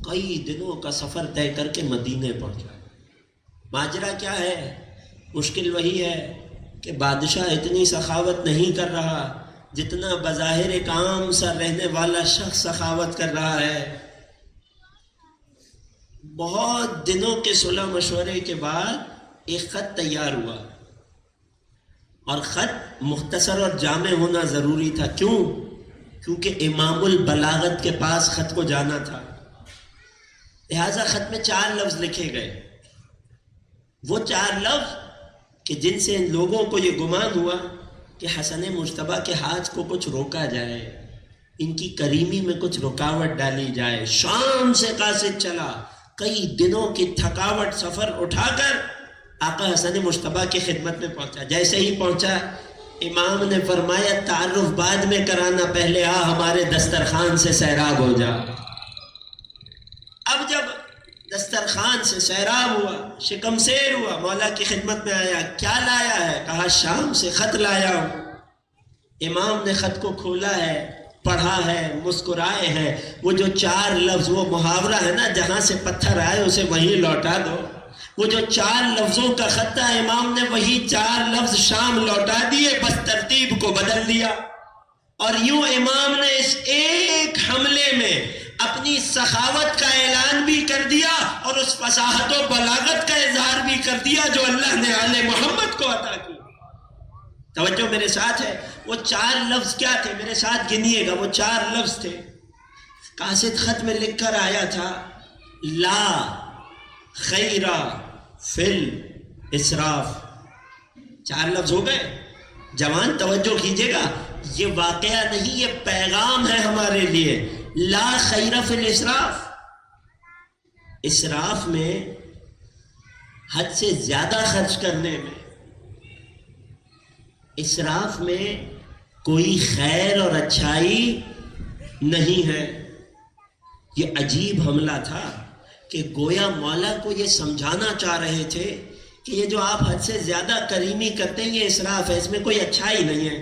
کئی دنوں کا سفر طے کر کے مدینے پہنچا۔ ماجرا کیا ہے؟ مشکل وہی ہے کہ بادشاہ اتنی سخاوت نہیں کر رہا جتنا بظاہر ایک عام سا رہنے والا شخص سخاوت کر رہا ہے۔ بہت دنوں کے صلح مشورے کے بعد ایک خط تیار ہوا، اور خط مختصر اور جامع ہونا ضروری تھا۔ کیوں؟ کیونکہ امام البلاغت کے پاس خط کو جانا تھا، لہٰذا خط میں 4 لفظ لکھے گئے۔ وہ 4 لفظ کہ جن سے ان لوگوں کو یہ گمان ہوا کہ حسن مجتبیٰ کے ہاتھ کو کچھ روکا جائے، ان کی کریمی میں کچھ رکاوٹ ڈالی جائے۔ شام سے قاصد چلا، کئی دنوں کی تھکاوٹ سفر اٹھا کر آقا حسن مجتبیٰ کی خدمت میں پہنچا۔ جیسے ہی پہنچا امام نے فرمایا تعارف بعد میں کرانا، پہلے آ ہمارے دسترخوان سے سیراب ہو جا۔ اب جب دسترخوان سے سیراب ہوا، شکم سیر ہوا، مولا کی خدمت میں آیا، کیا لایا ہے؟ کہا شام سے خط لایا ہوں۔ امام نے خط کو کھولا ہے، پڑھا ہے، مسکرائے ہیں۔ وہ جو 4 لفظ، وہ محاورہ ہے نا، جہاں سے پتھر آئے اسے وہیں لوٹا دو، وہ جو 4 لفظوں کا خط تھا امام نے وہی 4 لفظ شام لوٹا دیے، بس ترتیب کو بدل دیا۔ اور یوں امام نے اس ایک حملے میں اپنی سخاوت کا اعلان بھی کر دیا اور اس فصاحت و بلاغت کا اظہار بھی کر دیا جو اللہ نے آل محمد کو عطا کی۔ توجہ میرے ساتھ ہے؟ وہ 4 لفظ کیا تھے؟ میرے ساتھ گنیے گا، وہ 4 لفظ تھے۔ قاصد خط میں لکھ کر آیا تھا لا خیر فی الاسراف۔ 4 لفظ ہو گئے۔ جوان توجہ کیجئے گا، یہ واقعہ نہیں، یہ پیغام ہے ہمارے لیے۔ لا خیر فی الاسراف، اسراف میں، حد سے زیادہ خرچ کرنے میں، اسراف میں کوئی خیر اور اچھائی نہیں ہے۔ یہ عجیب حملہ تھا کہ گویا مولا کو یہ سمجھانا چاہ رہے تھے کہ یہ جو آپ حد سے زیادہ کریمی کرتے ہیں یہ اسراف ہے، اس میں کوئی اچھائی نہیں ہے۔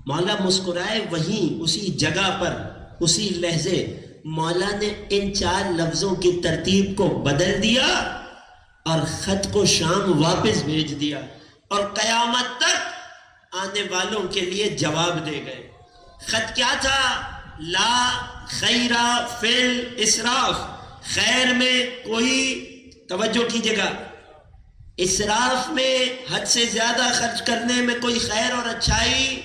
مولا مسکرائے، وہیں اسی جگہ پر اسی لحظے مولا نے ان 4 لفظوں کی ترتیب کو بدل دیا اور خط کو شام واپس بھیج دیا، اور قیامت تک آنے والوں کے لیے جواب دے گئے۔ خط کیا تھا؟ لا خیر فی الاسراف، خیر میں کوئی، توجہ کیجئے گا، اسراف میں حد سے زیادہ خرچ کرنے میں کوئی خیر اور اچھائی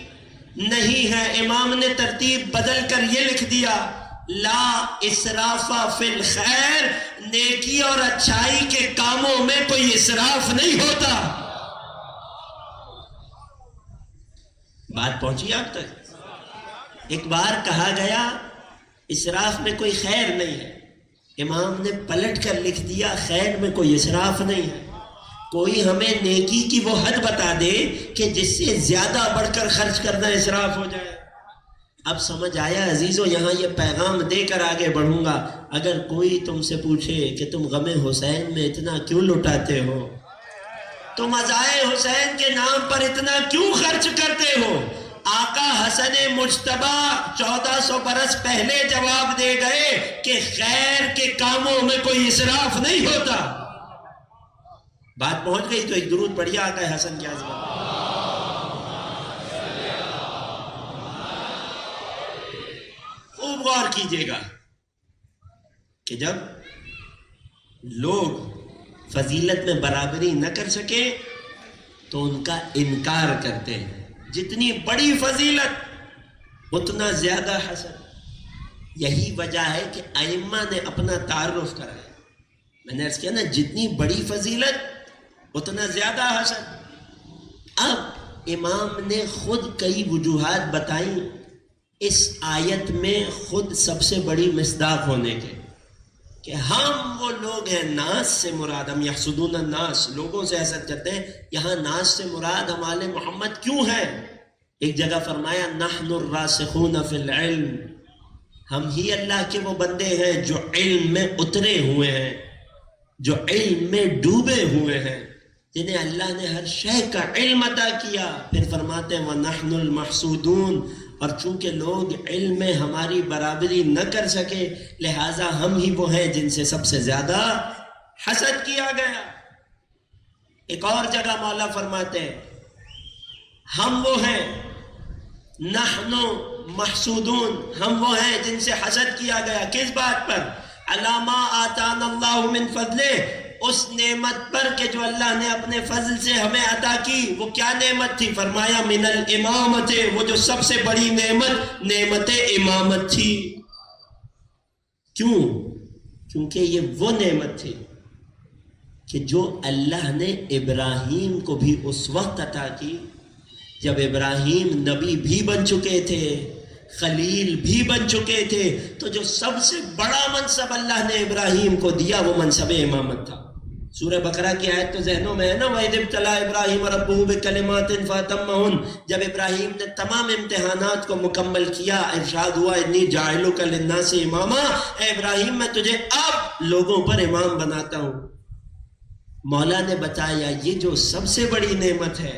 نہیں ہے۔ امام نے ترتیب بدل کر یہ لکھ دیا لا اسراف فی الخیر، نیکی اور اچھائی کے کاموں میں کوئی اسراف نہیں ہوتا۔ بات پہنچی آپ تک؟ ایک بار کہا گیا اسراف میں کوئی خیر نہیں ہے، امام نے پلٹ کر لکھ دیا خیر میں کوئی اسراف نہیں ہے۔ کوئی ہمیں نیکی کی وہ حد بتا دے کہ جس سے زیادہ بڑھ کر خرچ کرنا اسراف ہو جائے۔ اب سمجھ آیا عزیزو، یہاں یہ پیغام دے کر آگے بڑھوں گا۔ اگر کوئی تم سے پوچھے کہ تم غم حسین میں اتنا کیوں لٹاتے ہو، تم عزائے حسین کے نام پر اتنا کیوں خرچ کرتے ہو، آقا حسن مجتبی 1400 برس پہلے جواب دے گئے کہ خیر کے کاموں میں کوئی اسراف نہیں ہوتا۔ بات پہنچ گئی تو ایک درود پڑھیے آقا حسن کی عظمت۔ خوب غور کیجئے گا کہ جب لوگ فضیلت میں برابری نہ کر سکے تو ان کا انکار کرتے ہیں۔ جتنی بڑی فضیلت اتنا زیادہ حسد۔ یہی وجہ ہے کہ ائمہ نے اپنا تعارف کرایا۔ میں نے عرض کیا نا، جتنی بڑی فضیلت اتنا زیادہ حسد۔ اب امام نے خود کئی وجوہات بتائیں اس آیت میں خود سب سے بڑی مصداق ہونے کے، کہ ہم وہ لوگ ہیں، ناس سے مراد، ہم یحسدون الناس، لوگوں سے حسد کرتے ہیں، یہاں ناس سے مراد ہم آل محمد کیوں ہیں؟ ایک جگہ فرمایا نحن الراسخون فی العلم، ہم ہی اللہ کے وہ بندے ہیں جو علم میں اترے ہوئے ہیں، جو علم میں ڈوبے ہوئے ہیں، جنہیں اللہ نے ہر شے کا علم عطا کیا۔ پھر فرماتے ہیں وَنَحْنُ الْمَحْسُودُونَ، اور چونکہ لوگ علم میں ہماری برابری نہ کر سکے لہٰذا ہم ہی وہ ہیں جن سے سب سے زیادہ حسد کیا گیا۔ ایک اور جگہ مولا فرماتے ہیں ہم وہ ہیں نحن محسودون، ہم وہ ہیں جن سے حسد کیا گیا۔ کس بات پر؟ علی ما آتانا اللہ من فضلہ، اس نعمت پر کہ جو اللہ نے اپنے فضل سے ہمیں عطا کی۔ وہ کیا نعمت تھی؟ فرمایا من الامامت، وہ جو سب سے بڑی نعمت، نعمت امامت تھی۔ کیوں؟ کیونکہ یہ وہ نعمت تھی کہ جو اللہ نے ابراہیم کو بھی اس وقت عطا کی جب ابراہیم نبی بھی بن چکے تھے، خلیل بھی بن چکے تھے، تو جو سب سے بڑا منصب اللہ نے ابراہیم کو دیا وہ منصب امامت تھا۔ سورہ بقرہ کی آیت تو ذہنوں میں ہے نا، وَإِذِ ابْتَلَىٰ إِبْرَاهِيمَ رَبُّهُ بِكَلِمَاتٍ فَأَتَمَّهُنَّ، جب ابراہیم نے تمام امتحانات کو مکمل کیا، ارشاد ہوا انی جاعلک للناس اماما، اے ابراہیم میں تجھے اب لوگوں پر امام بناتا ہوں۔ مولا نے بتایا یہ جو سب سے بڑی نعمت ہے،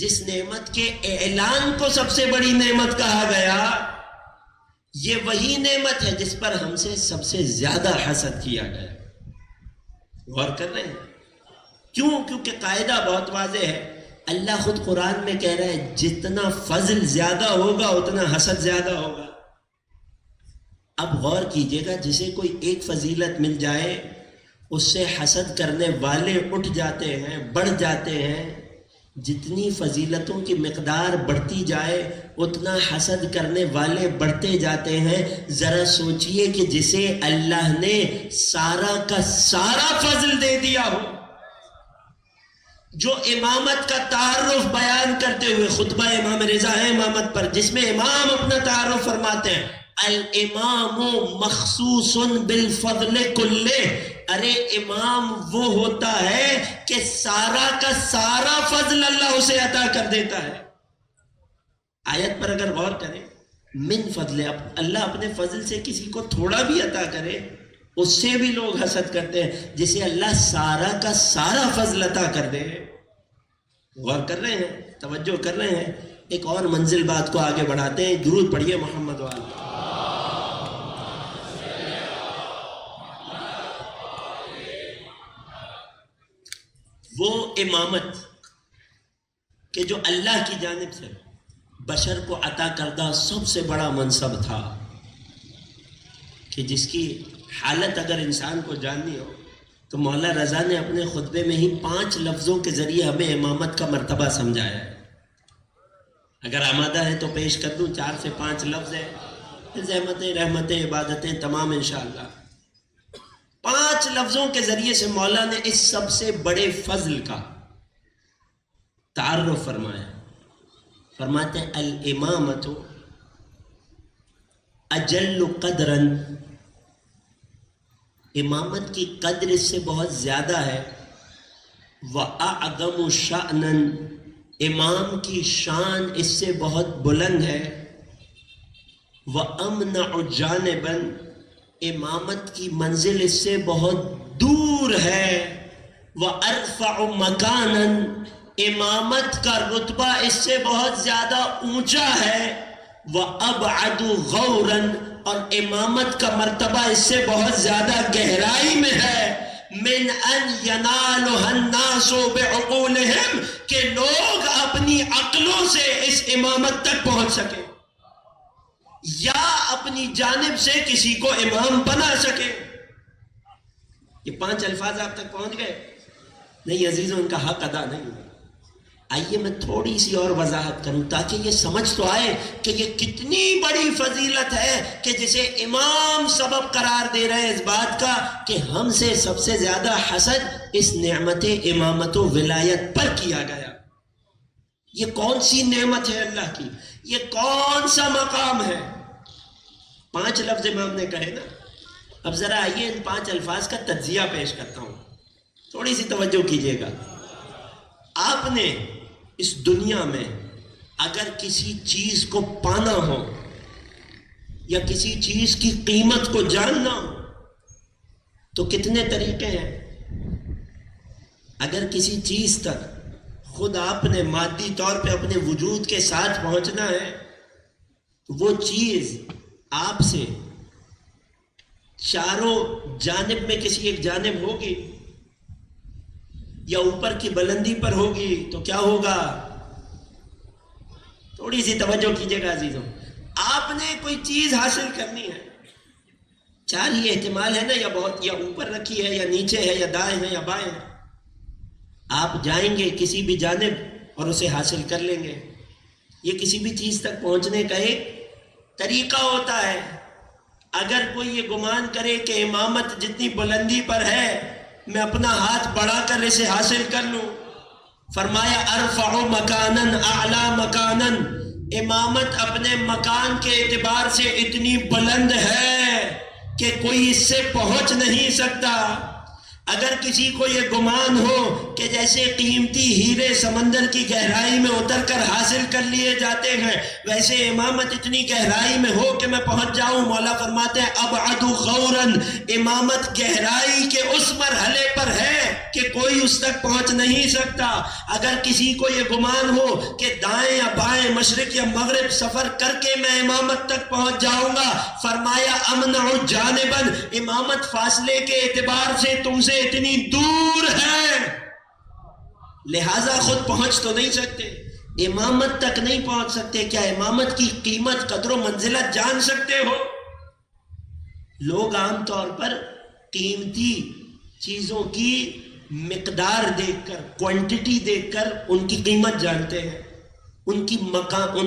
جس نعمت کے اعلان کو سب سے بڑی نعمت کہا گیا، یہ وہی نعمت ہے جس پر ہم سے سب سے زیادہ حسد کیا گیا۔ غور کر رہے ہیں؟ کیوں؟ کیونکہ قاعدہ بہت واضح ہے، اللہ خود قرآن میں کہہ رہا ہے جتنا فضل زیادہ ہوگا اتنا حسد زیادہ ہوگا۔ اب غور کیجئے گا، جسے کوئی ایک فضیلت مل جائے اس سے حسد کرنے والے اٹھ جاتے ہیں، بڑھ جاتے ہیں۔ جتنی فضیلتوں کی مقدار بڑھتی جائے اتنا حسد کرنے والے بڑھتے جاتے ہیں۔ ذرا سوچئے کہ جسے اللہ نے سارا کا سارا فضل دے دیا ہو، جو امامت کا تعارف بیان کرتے ہوئے خطبہ امام رضا ہے امامت پر، جس میں امام اپنا تعارف فرماتے ہیں الامام مخصوص بالفضل کلہ، ارے امام وہ ہوتا ہے کہ سارا کا سارا فضل اللہ اسے عطا کر دیتا ہے۔ آیت پر اگر غور کریں، من فضل، اللہ اپنے فضل سے کسی کو تھوڑا بھی عطا کرے اس سے بھی لوگ حسد کرتے ہیں، جسے اللہ سارا کا سارا فضل عطا کر دے۔ غور کر رہے ہیں؟ توجہ کر رہے ہیں؟ ایک اور منزل بات کو آگے بڑھاتے ہیں، درود پڑھیے محمد والے۔ وہ امامت کہ جو اللہ کی جانب سے بشر کو عطا کردہ سب سے بڑا منصب تھا، کہ جس کی حالت اگر انسان کو جاننی ہو تو مولا رضا نے اپنے خطبے میں ہی 5 لفظوں کے ذریعے ہمیں امامت کا مرتبہ سمجھایا ہے۔ اگر آمادہ ہے تو پیش کر دوں، 4 سے 5 لفظ ہیں۔ زحمتیں رحمتیں عبادتیں تمام انشاءاللہ۔ 5 لفظوں کے ذریعے سے مولا نے اس سب سے بڑے فضل کا تعارف فرمایا۔ فرماتے ہیں الامامۃ اجل قدرا، امامت کی قدر اس سے بہت زیادہ ہے، وَأَعْظَمُ شَأْنًا، امام کی شان اس سے بہت بلند ہے، وَأَمْنَعُ جَانِبًا، امامت کی منزل اس سے بہت دور ہے، وَأَرْفَعُ مَكَانًا، امامت کا رتبہ اس سے بہت زیادہ اونچا ہے، وَأَبْعَدُ غَوْرًا، اور امامت کا مرتبہ اس سے بہت زیادہ گہرائی میں ہے، من ان ینالها الناس بعقولہم، کہ لوگ اپنی عقلوں سے اس امامت تک پہنچ سکیں یا اپنی جانب سے کسی کو امام بنا سکے۔ یہ 5 الفاظ آپ تک پہنچ گئے؟ نہیں عزیزوں، ان کا حق ادا نہیں ہوا۔ آئیے میں تھوڑی سی اور وضاحت کروں تاکہ یہ سمجھ تو آئے کہ یہ کتنی بڑی فضیلت ہے کہ جسے امام سبب قرار دے رہے ہیں اس بات کا کہ ہم سے سب سے زیادہ حسد اس نعمت امامت و ولایت پر کیا گیا۔ یہ کون سی نعمت ہے اللہ کی؟ یہ کون سا مقام ہے؟ 5 لفظ امام نے کہے نا۔ اب ذرا آئیے ان 5 الفاظ کا تجزیہ پیش کرتا ہوں، تھوڑی سی توجہ کیجیے گا۔ آپ نے اس دنیا میں اگر کسی چیز کو پانا ہو یا کسی چیز کی قیمت کو جاننا ہو تو کتنے طریقے ہیں؟ اگر کسی چیز تک خود آپ نے مادی طور پہ اپنے وجود کے ساتھ پہنچنا ہے تو وہ چیز آپ سے چاروں جانب میں کسی ایک جانب ہوگی یا اوپر کی بلندی پر ہوگی تو کیا ہوگا؟ تھوڑی سی توجہ کیجیے گا عزیزوں۔ آپ نے کوئی چیز حاصل کرنی ہے، 4 ہی احتمال ہے نا، یا بہت، یا اوپر رکھی ہے یا نیچے ہے یا دائیں ہے یا بائیں ہے۔ آپ جائیں گے کسی بھی جانب اور اسے حاصل کر لیں گے۔ یہ کسی بھی چیز تک پہنچنے کا ایک طریقہ ہوتا ہے۔ اگر کوئی یہ گمان کرے کہ امامت جتنی بلندی پر ہے میں اپنا ہاتھ بڑھا کر اسے حاصل کر لوں، فرمایا ارفع مکانن اعلی مکانن، امامت اپنے مکان کے اعتبار سے اتنی بلند ہے کہ کوئی اس سے پہنچ نہیں سکتا۔ اگر کسی کو یہ گمان ہو کہ جیسے قیمتی ہیرے سمندر کی گہرائی میں اتر کر حاصل کر لیے جاتے ہیں ویسے امامت اتنی گہرائی میں ہو کہ میں پہنچ جاؤں، مولا فرماتے ہیں ابعد غوراً، امامت گہرائی کے اس مرحلے پر ہے کہ کوئی اس تک پہنچ نہیں سکتا۔ اگر کسی کو یہ گمان ہو کہ دائیں یا بائیں مشرق یا مغرب سفر کر کے میں امامت تک پہنچ جاؤں گا، فرمایا امنع جانباً، امامت فاصلے کے اعتبار سے تم سے اتنی دور ہے لہذا خود پہنچ تو نہیں سکتے، امامت تک نہیں پہنچ سکتے۔ کیا امامت کی قیمت، قدر و منزلت جان سکتے ہو؟ لوگ عام طور پر قیمتی چیزوں کی مقدار دیکھ کر، کوانٹٹی دیکھ کر ان کی قیمت جانتے ہیں، ان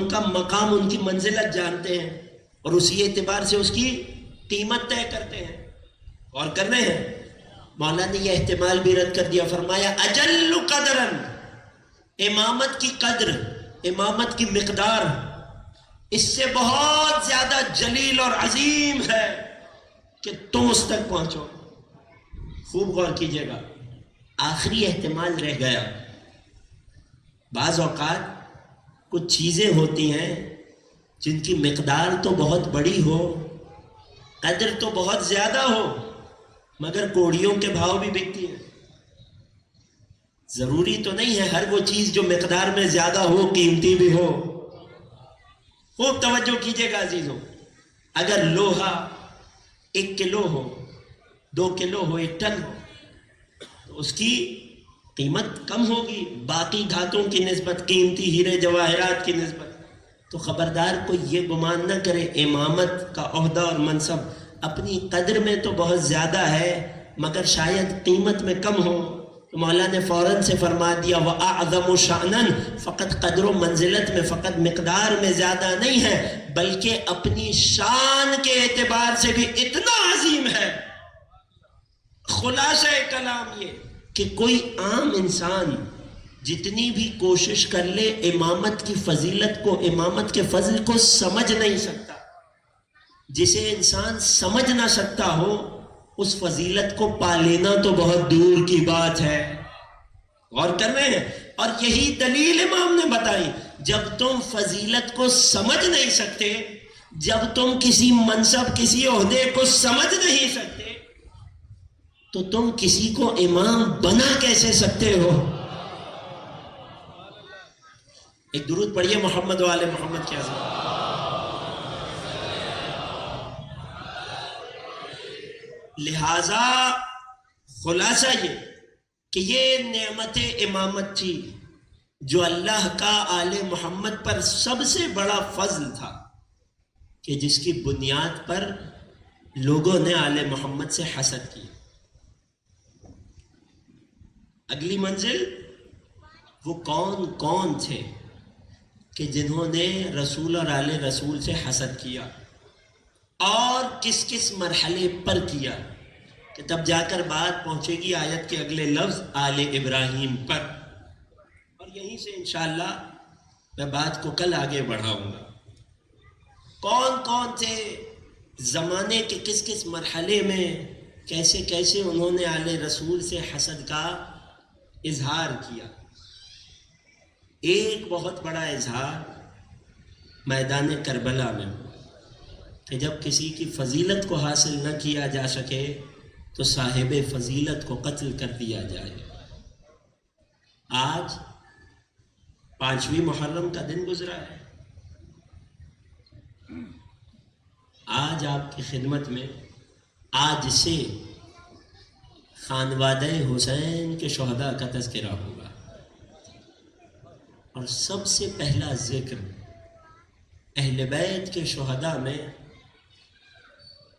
کا مقام ان کی منزلت جانتے ہیں اور اسی اعتبار سے اس کی قیمت طے کرتے ہیں اور کر رہے ہیں۔ مولا نے یہ احتمال بھی رد کر دیا، فرمایا اجل قدرن، امامت کی قدر، امامت کی مقدار اس سے بہت زیادہ جلیل اور عظیم ہے کہ تم اس تک پہنچو۔ خوب غور کیجیے گا، آخری احتمال رہ گیا۔ بعض اوقات کچھ چیزیں ہوتی ہیں جن کی مقدار تو بہت بڑی ہو، قدر تو بہت زیادہ ہو، مگر کوڑیوں کے بھاؤ بھی بکتی ہیں۔ ضروری تو نہیں ہے ہر وہ چیز جو مقدار میں زیادہ ہو قیمتی بھی ہو۔ خوب توجہ کیجیے گا عزیزوں، اگر لوہا 1 کلو ہو، 2 کلو ہو، 1 ٹن ہو تو اس کی قیمت کم ہوگی باقی دھاتوں کی نسبت، قیمتی ہیرے جواہرات کی نسبت۔ تو خبردار کوئی یہ گمان نہ کرے امامت کا عہدہ اور منصب اپنی قدر میں تو بہت زیادہ ہے مگر شاید قیمت میں کم ہو۔ تو مولا نے فوراً سے فرما دیا وَأَعْظَمُ شَأْنًا، فقط قدر و منزلت میں، فقط مقدار میں زیادہ نہیں ہے، بلکہ اپنی شان کے اعتبار سے بھی اتنا عظیم ہے۔ خلاصہ کلام یہ کہ کوئی عام انسان جتنی بھی کوشش کر لے امامت کی فضیلت کو، امامت کے فضل کو سمجھ نہیں سکتا۔ جسے انسان سمجھ نہ سکتا ہو اس فضیلت کو پا لینا تو بہت دور کی بات ہے۔ غور کر رہے ہیں؟ اور یہی دلیل امام نے بتائی، جب تم فضیلت کو سمجھ نہیں سکتے، جب تم کسی منصب، کسی عہدے کو سمجھ نہیں سکتے، تو تم کسی کو امام بنا کیسے سکتے ہو؟ ایک درود پڑھیے محمد و آل محمد کے عظمت۔ لہذا خلاصہ یہ کہ یہ نعمت امامت تھی جو اللہ کا آل محمد پر سب سے بڑا فضل تھا، کہ جس کی بنیاد پر لوگوں نے آل محمد سے حسد کی۔ اگلی منزل وہ کون کون تھے کہ جنہوں نے رسول اور آل رسول سے حسد کیا، اور کس کس مرحلے پر کیا، کہ تب جا کر بات پہنچے گی آیت کے اگلے لفظ آل ابراہیم پر، اور یہیں سے انشاءاللہ میں بات کو کل آگے بڑھاؤں گا۔ کون کون تھے، زمانے کے کس کس مرحلے میں کیسے کیسے انہوں نے آل رسول سے حسد کا اظہار کیا۔ ایک بہت بڑا اظہار میدان کربلا میں ہوا کہ جب کسی کی فضیلت کو حاصل نہ کیا جا سکے تو صاحب فضیلت کو قتل کر دیا جائے۔ آج 5ویں محرم کا دن گزرا ہے۔ آج آپ کی خدمت میں آج سے خانوادہ حسین کے شہداء کا تذکرہ ہوگا، اور سب سے پہلا ذکر اہل بیت کے شہداء میں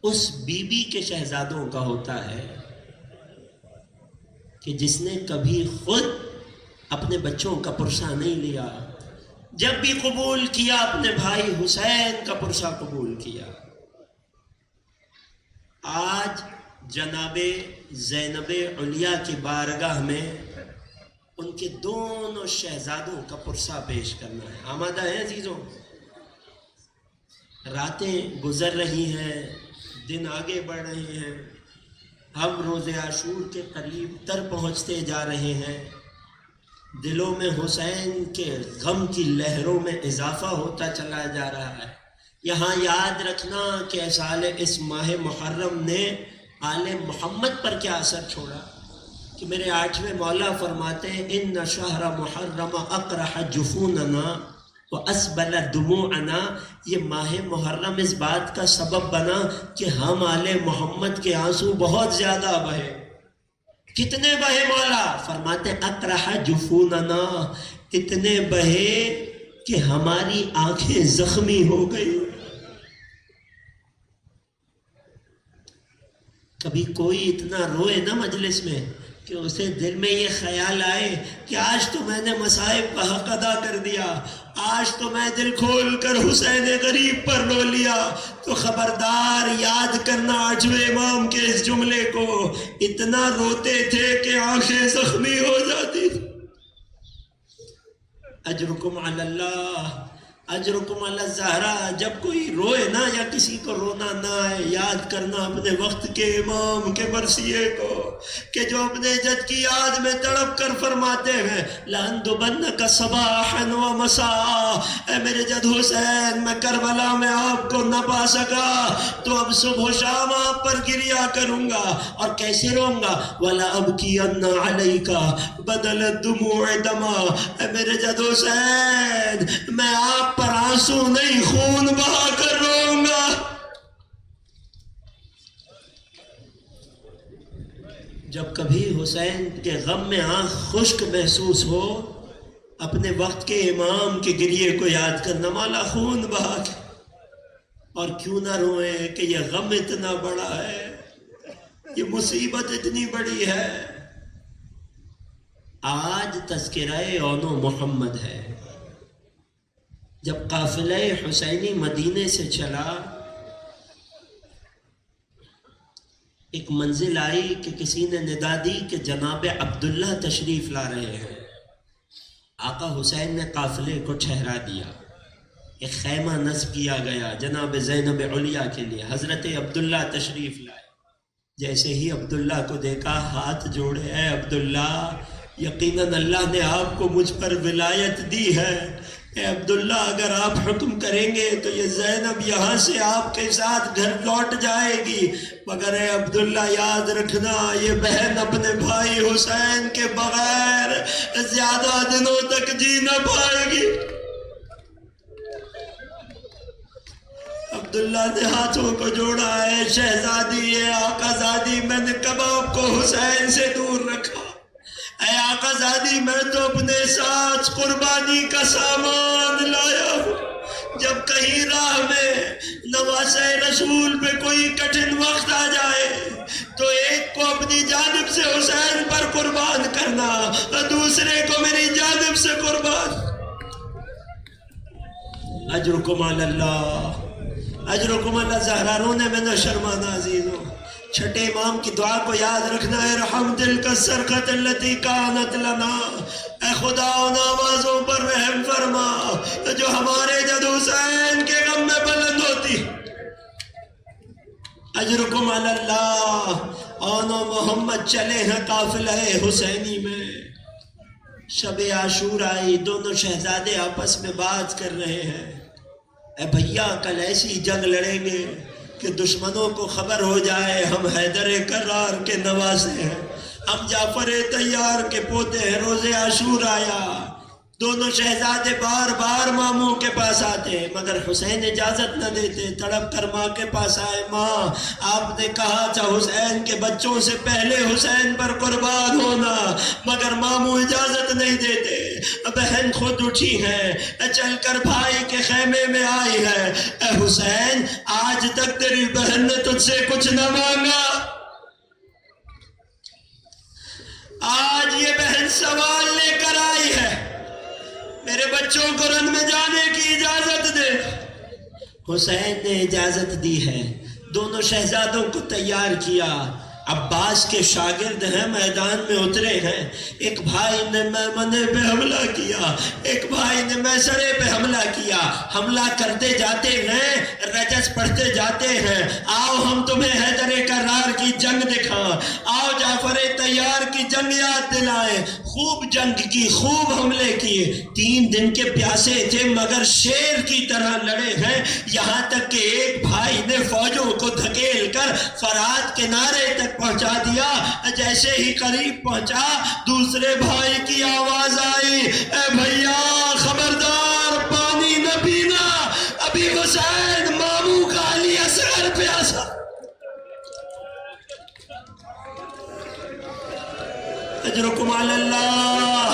اس بی بی کے شہزادوں کا ہوتا ہے کہ جس نے کبھی خود اپنے بچوں کا پرسہ نہیں لیا، جب بھی قبول کیا اپنے بھائی حسین کا پرسہ قبول کیا۔ آج جناب زینب علیہ کی بارگاہ میں ان کے دونوں شہزادوں کا پرسہ پیش کرنا ہے۔ آمادہ ہیں عزیزوں؟ راتیں گزر رہی ہیں، دن آگے بڑھ رہے ہیں، ہم روز عاشور کے قریب تر پہنچتے جا رہے ہیں، دلوں میں حسین کے غم کی لہروں میں اضافہ ہوتا چلا جا رہا ہے۔ یہاں یاد رکھنا کہ اس ماہ محرم نے آل محمد پر کیا اثر چھوڑا، کہ میرے 8ویں مولا فرماتے ہیں ان شہر محرم اقرح جفوننا واسبل دموعنا، یہ ماہ محرم اس بات کا سبب بنا کہ ہم آل محمد کے آنسو بہت زیادہ بہے۔ کتنے بہے مولا؟ فرماتے اقرح جفوننا، اتنے بہے کہ ہماری آنکھیں زخمی ہو گئی۔ کبھی کوئی اتنا روئے نا مجلس میں کہ اسے دل میں یہ خیال آئے کہ آج تو میں نے مصائب کا حق ادا کر دیا، آج تو میں دل کھول کر حسین غریب پر رو لیا، تو خبردار یاد کرنا 8ویں امام کے اس جملے کو، اتنا روتے تھے کہ آنکھیں زخمی ہو جاتی۔ اجرکم علی اللہ، اجرکم علی الزہرا۔ جب کوئی روئے نا یا کسی کو رونا نہ آئے، یاد کرنا اپنے وقت کے امام کے مرثیے کو، کہ جو اپنے جد کی یاد میں تڑپ کر فرماتے ہیں لَأَنْدُبَنَّكَ صَبَاحًا وَمَسَاءً، اے میرے جد حسین میں کربلا میں آپ کو نہ پا سکا تو اب صبح و شام آپ پر گریا کروں گا، اور کیسے روں گا؟ وَلَا أَبْكِيَنَّ عَلَيْكَ بَدَلَ الدُّمُوعِ دَمًا، اے میرے جد حسین میں آپ پر آنسو نہیں خون بہا کر روں گا۔ جب کبھی حسین کے غم میں آنکھ خشک محسوس ہو، اپنے وقت کے امام کے گریے کو یاد کرنا، مولا خون بہا کے، اور کیوں نہ روئیں کہ یہ غم اتنا بڑا ہے، یہ مصیبت اتنی بڑی ہے۔ آج تذکرہ اون محمد ہے۔ جب قافلہ حسینی مدینے سے چلا، ایک منزل آئی کہ کسی نے ندا دی کہ جناب عبداللہ تشریف لا رہے ہیں۔ آقا حسین نے قافلے کو ٹھہرا دیا، ایک خیمہ نصب کیا گیا جناب زینب علیہ کے لیے۔ حضرت عبداللہ تشریف لائے، جیسے ہی عبداللہ کو دیکھا ہاتھ جوڑے، اے عبداللہ یقیناً اللہ نے آپ کو مجھ پر ولایت دی ہے، اے عبداللہ اگر آپ حکم کریں گے تو یہ زینب یہاں سے آپ کے ساتھ گھر لوٹ جائے گی، مگر اے عبداللہ یاد رکھنا یہ بہن اپنے بھائی حسین کے بغیر زیادہ دنوں تک جی نہ پائے گی۔ عبداللہ نے ہاتھوں کو جوڑا، ہے شہزادی ہے آقا زادی، میں نے کب آپ کو حسین سے دور رکھا؟ اے آقا زادی میں تو اپنے ساتھ قربانی کا سامان لایا ہوں، جب کہیں راہ میں نواسہ رسول پہ کوئی کٹھن وقت آ جائے تو ایک کو اپنی جانب سے حسین پر قربان کرنا، دوسرے کو میری جانب سے قربان۔ اجرکم علی اللہ، اجرکم اللہ زہرا، رونے میں نہ شرمانا عزیزوں۔ چھٹے امام کی دعا کو یاد رکھنا ہے، رحم دل کا سرخط التی کانت لنا، اے خدا ان آوازوں پر رحم فرما جو ہمارے جد حسین کے غم میں بلند ہوتی۔ اجرکم علی اللہ، اون محمد چلے ہیں قافلہ حسینی میں۔ شب عاشور آئی، دونوں شہزادے آپس میں بات کر رہے ہیں، اے بھیا کل ایسی جنگ لڑیں گے کہ دشمنوں کو خبر ہو جائے ہم حیدر کرار کے نواسے ہیں، ہم جعفر طیار کے پوتے ہیں۔ روز عاشور آیا، دونوں شہزادے بار بار ماموں کے پاس آتے مگر حسین اجازت نہ دیتے، تڑپ کر ماں کے پاس آئے، ماں آپ نے کہا تھا حسین کے بچوں سے پہلے حسین پر قربان ہونا، مگر ماموں اجازت نہیں دیتے۔ بہن خود اٹھی ہے، چل کر بھائی کے خیمے میں آئی ہے، اے حسین آج تک تیری بہن نے تجھ سے کچھ نہ مانگا، آج یہ بہن سوال لے کر آئی ہے، میرے بچوں کو رن میں جانے کی اجازت دے۔ حسین نے اجازت دی ہے، دونوں شہزادوں کو تیار کیا۔ عباس کے شاگرد ہیں، میدان میں اترے ہیں، ایک بھائی نے میمنے پہ حملہ کیا، ایک بھائی نے میسرے پہ حملہ کیا، حملہ کرتے جاتے ہیں، رجس پڑھتے جاتے ہیں، آؤ ہم تمہیں حیدر کرار کی جنگ دکھائیں، آؤ جعفر طیار کی جنگ یاد دلائیں، خوب جنگ کی، خوب حملے کیے، 3 دن کے پیاسے تھے مگر شیر کی طرح لڑے ہیں، یہاں تک کہ ایک بھائی نے فوجوں کو دھکیل کر فرات کنارے تک پہنچا دیا۔ جیسے ہی قریب پہنچا دوسرے بھائی کی آواز آئی، اے بھیا خبردار پانی نہ پینا، ابھی حسین ماموں کا علی اصغر پیاسا۔ اجرکم علی اللہ،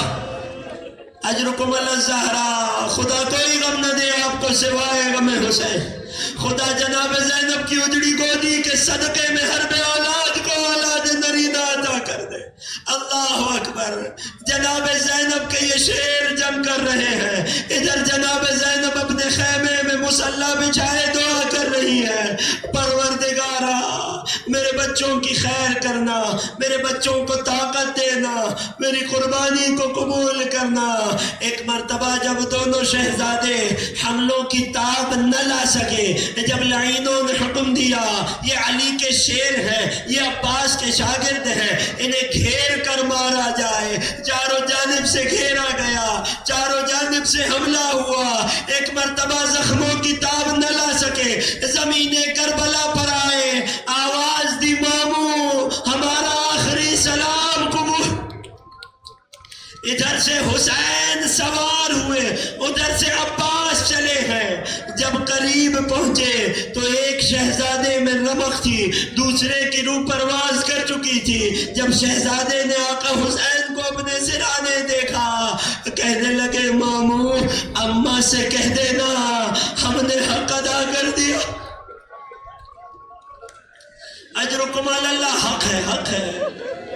اجرکم علی الزہرا، خدا کوئی غم نہ دے آپ کو سوائے غم حسین۔ خدا جناب زینب کی اجڑی گودی کے صدقے میں ہر بے اولاد کو اولاد نرینہ عطا کر دے۔ اللہ اکبر، جناب زینب کے یہ شیر جم کر رہے ہیں، ادھر جناب زینب اپنے خیمے میں مصلی بچھائے دعا کر رہی ہے، پروردگارا میرے بچوں کی خیر کرنا، میرے بچوں کو طاقت دینا، میری قربانی کو قبول کرنا۔ ایک مرتبہ جب دونوں شہزادے حملوں کی تاب نہ لا سکے، جب لعینوں نے حکم دیا یہ علی کے شیر ہیں، یہ عباس کے شاگرد ہیں، انہیں گھیر کر مارا جائے، چاروں جانب سے گھیرا گیا، چاروں جانب سے حملہ ہوا، ایک مرتبہ زخموں کی تاب نہ لا سکے، زمین کربلا پر آئے، آواز دی ماموں ہمارا آخری سلام قبول۔ ادھر سے حسین سوار ہوئے، ادھر سے عباس چلے ہیں، جب قریب پہنچے تو ایک شہزادے میں رمق تھی، دوسرے کی روح پرواز کر چکی تھی۔ جب شہزادے نے آقا حسین کو اپنے سرانے دیکھا کہنے لگے، ماموں اماں سے کہہ دینا ہم نے حق ادا کر دیا۔ اجرکم علی اللہ، حق ہے، حق ہے۔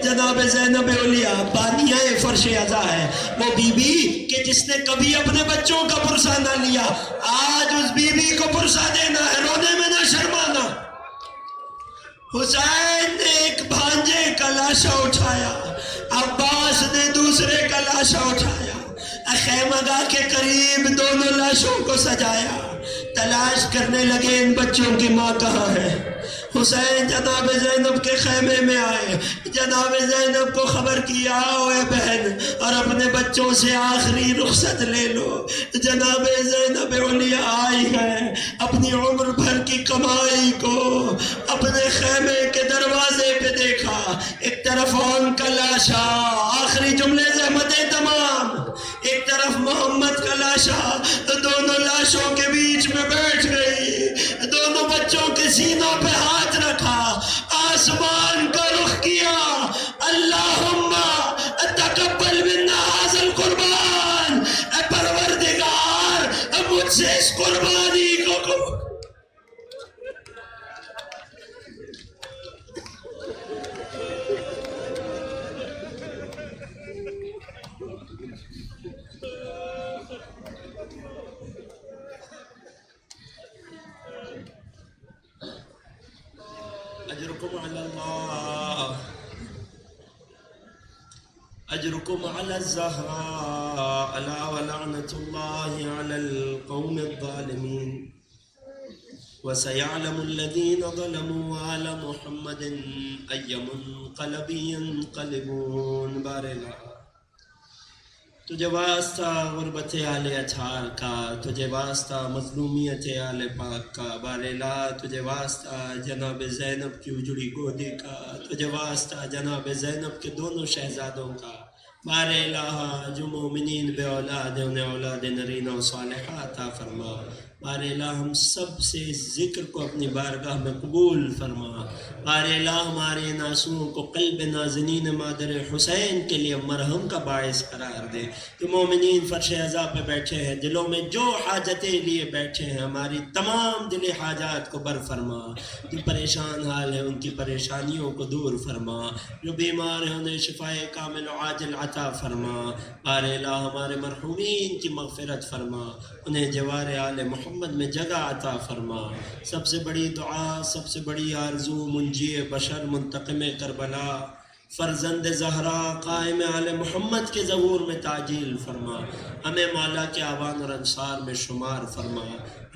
جناب زینب اولیاء بانیہ فرش ازا ہے، وہ بی بی کہ جس نے کبھی اپنے بچوں کا پرسہ نہ لیا، آج اس بی بی کو پرسہ دینا ہے، رونے میں نہ شرمانا۔ حسین نے ایک بھانجے کا لاشا اٹھایا، عباس نے دوسرے کا لاشا اٹھایا، خیمہ گاہ کے قریب دونوں لاشوں کو سجایا، تلاش کرنے لگے ان بچوں کی ماں کہاں ہے۔ حسین جناب زینب کے خیمے میں آئے، جناب زینب کو خبر کیا، آؤ اے بہن اور اپنے بچوں سے آخری رخصت لے لو۔ جناب زینب اولیاء آئی ہے، اپنی عمر بھر کی کمائی کو اپنے خیمے کے دروازے پہ دیکھا، ایک طرف ان کا لاشا، آخری جملے زحمتیں تمام، ایک طرف محمد کا لاشا، دونوں لاشوں کے بیچ میں بیٹھ گئی، دونوں بچوں کے سینوں پہ ہاتھ رکھا، آسمان کا رخ کیا، اللہم تقبل منا ھذا القربان، اے پروردگار مجھ سے اس قربانی کو قبول۔ اجرکم علی اللہ، اجرکم علی الزہراء، الا ولعنۃ اللہ علی القوم الظالمین، وسیعلم الذین ظلموا آل محمد ای منقلب ینقلبون۔ بار اللہ تجھے واسطہ غربت آل اطہار کا، تجھے واسطہ مظلومیت آل پاک کا، بار الہ تجھے واسطہ جناب زینب کی اجڑی گودی کا، تجھے واسطہ جناب زینب کے دونوں شہزادوں کا، بار الہ جو مومنین بے اولاد ہیں انہیں اولاد نرینہ و صالحہ عطا فرما۔ بار الہ ہم سب سے اس ذکر کو اپنی بارگاہ میں قبول فرما۔ بار الہ ہمارے ناسوؤں کو قلب نازنین مادر حسین کے لیے مرہم کا باعث قرار دے۔ جو مومنین فرش عزا پہ بیٹھے ہیں، دلوں میں جو حاجتیں لیے بیٹھے ہیں، ہماری تمام دلی حاجات کو بر فرما۔ جو پریشان حال ہیں ان کی پریشانیوں کو دور فرما، جو بیمار ہیں انہیں شفائے کامل و عاجل عطا فرما۔ بار الہ ہمارے مرحومین کی مغفرت فرما، انہیں جوار آل محمد میں جگہ عطا فرما۔ سب سے بڑی دعا، سب سے بڑی آرزو، منجی بشر منتقم کربلا، فرزند زہرا، قائم آل محمد کے ظہور میں تعجیل فرما، ہمیں مولا کے آوان اور انصار میں شمار فرما۔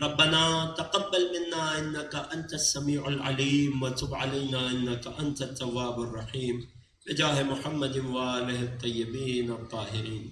ربنا تقبل منا انک انت السمیع العلیم وتب علینا انک انت التواب الرحیم، بجاہ محمد و آلہ الطیبین الطاہرین۔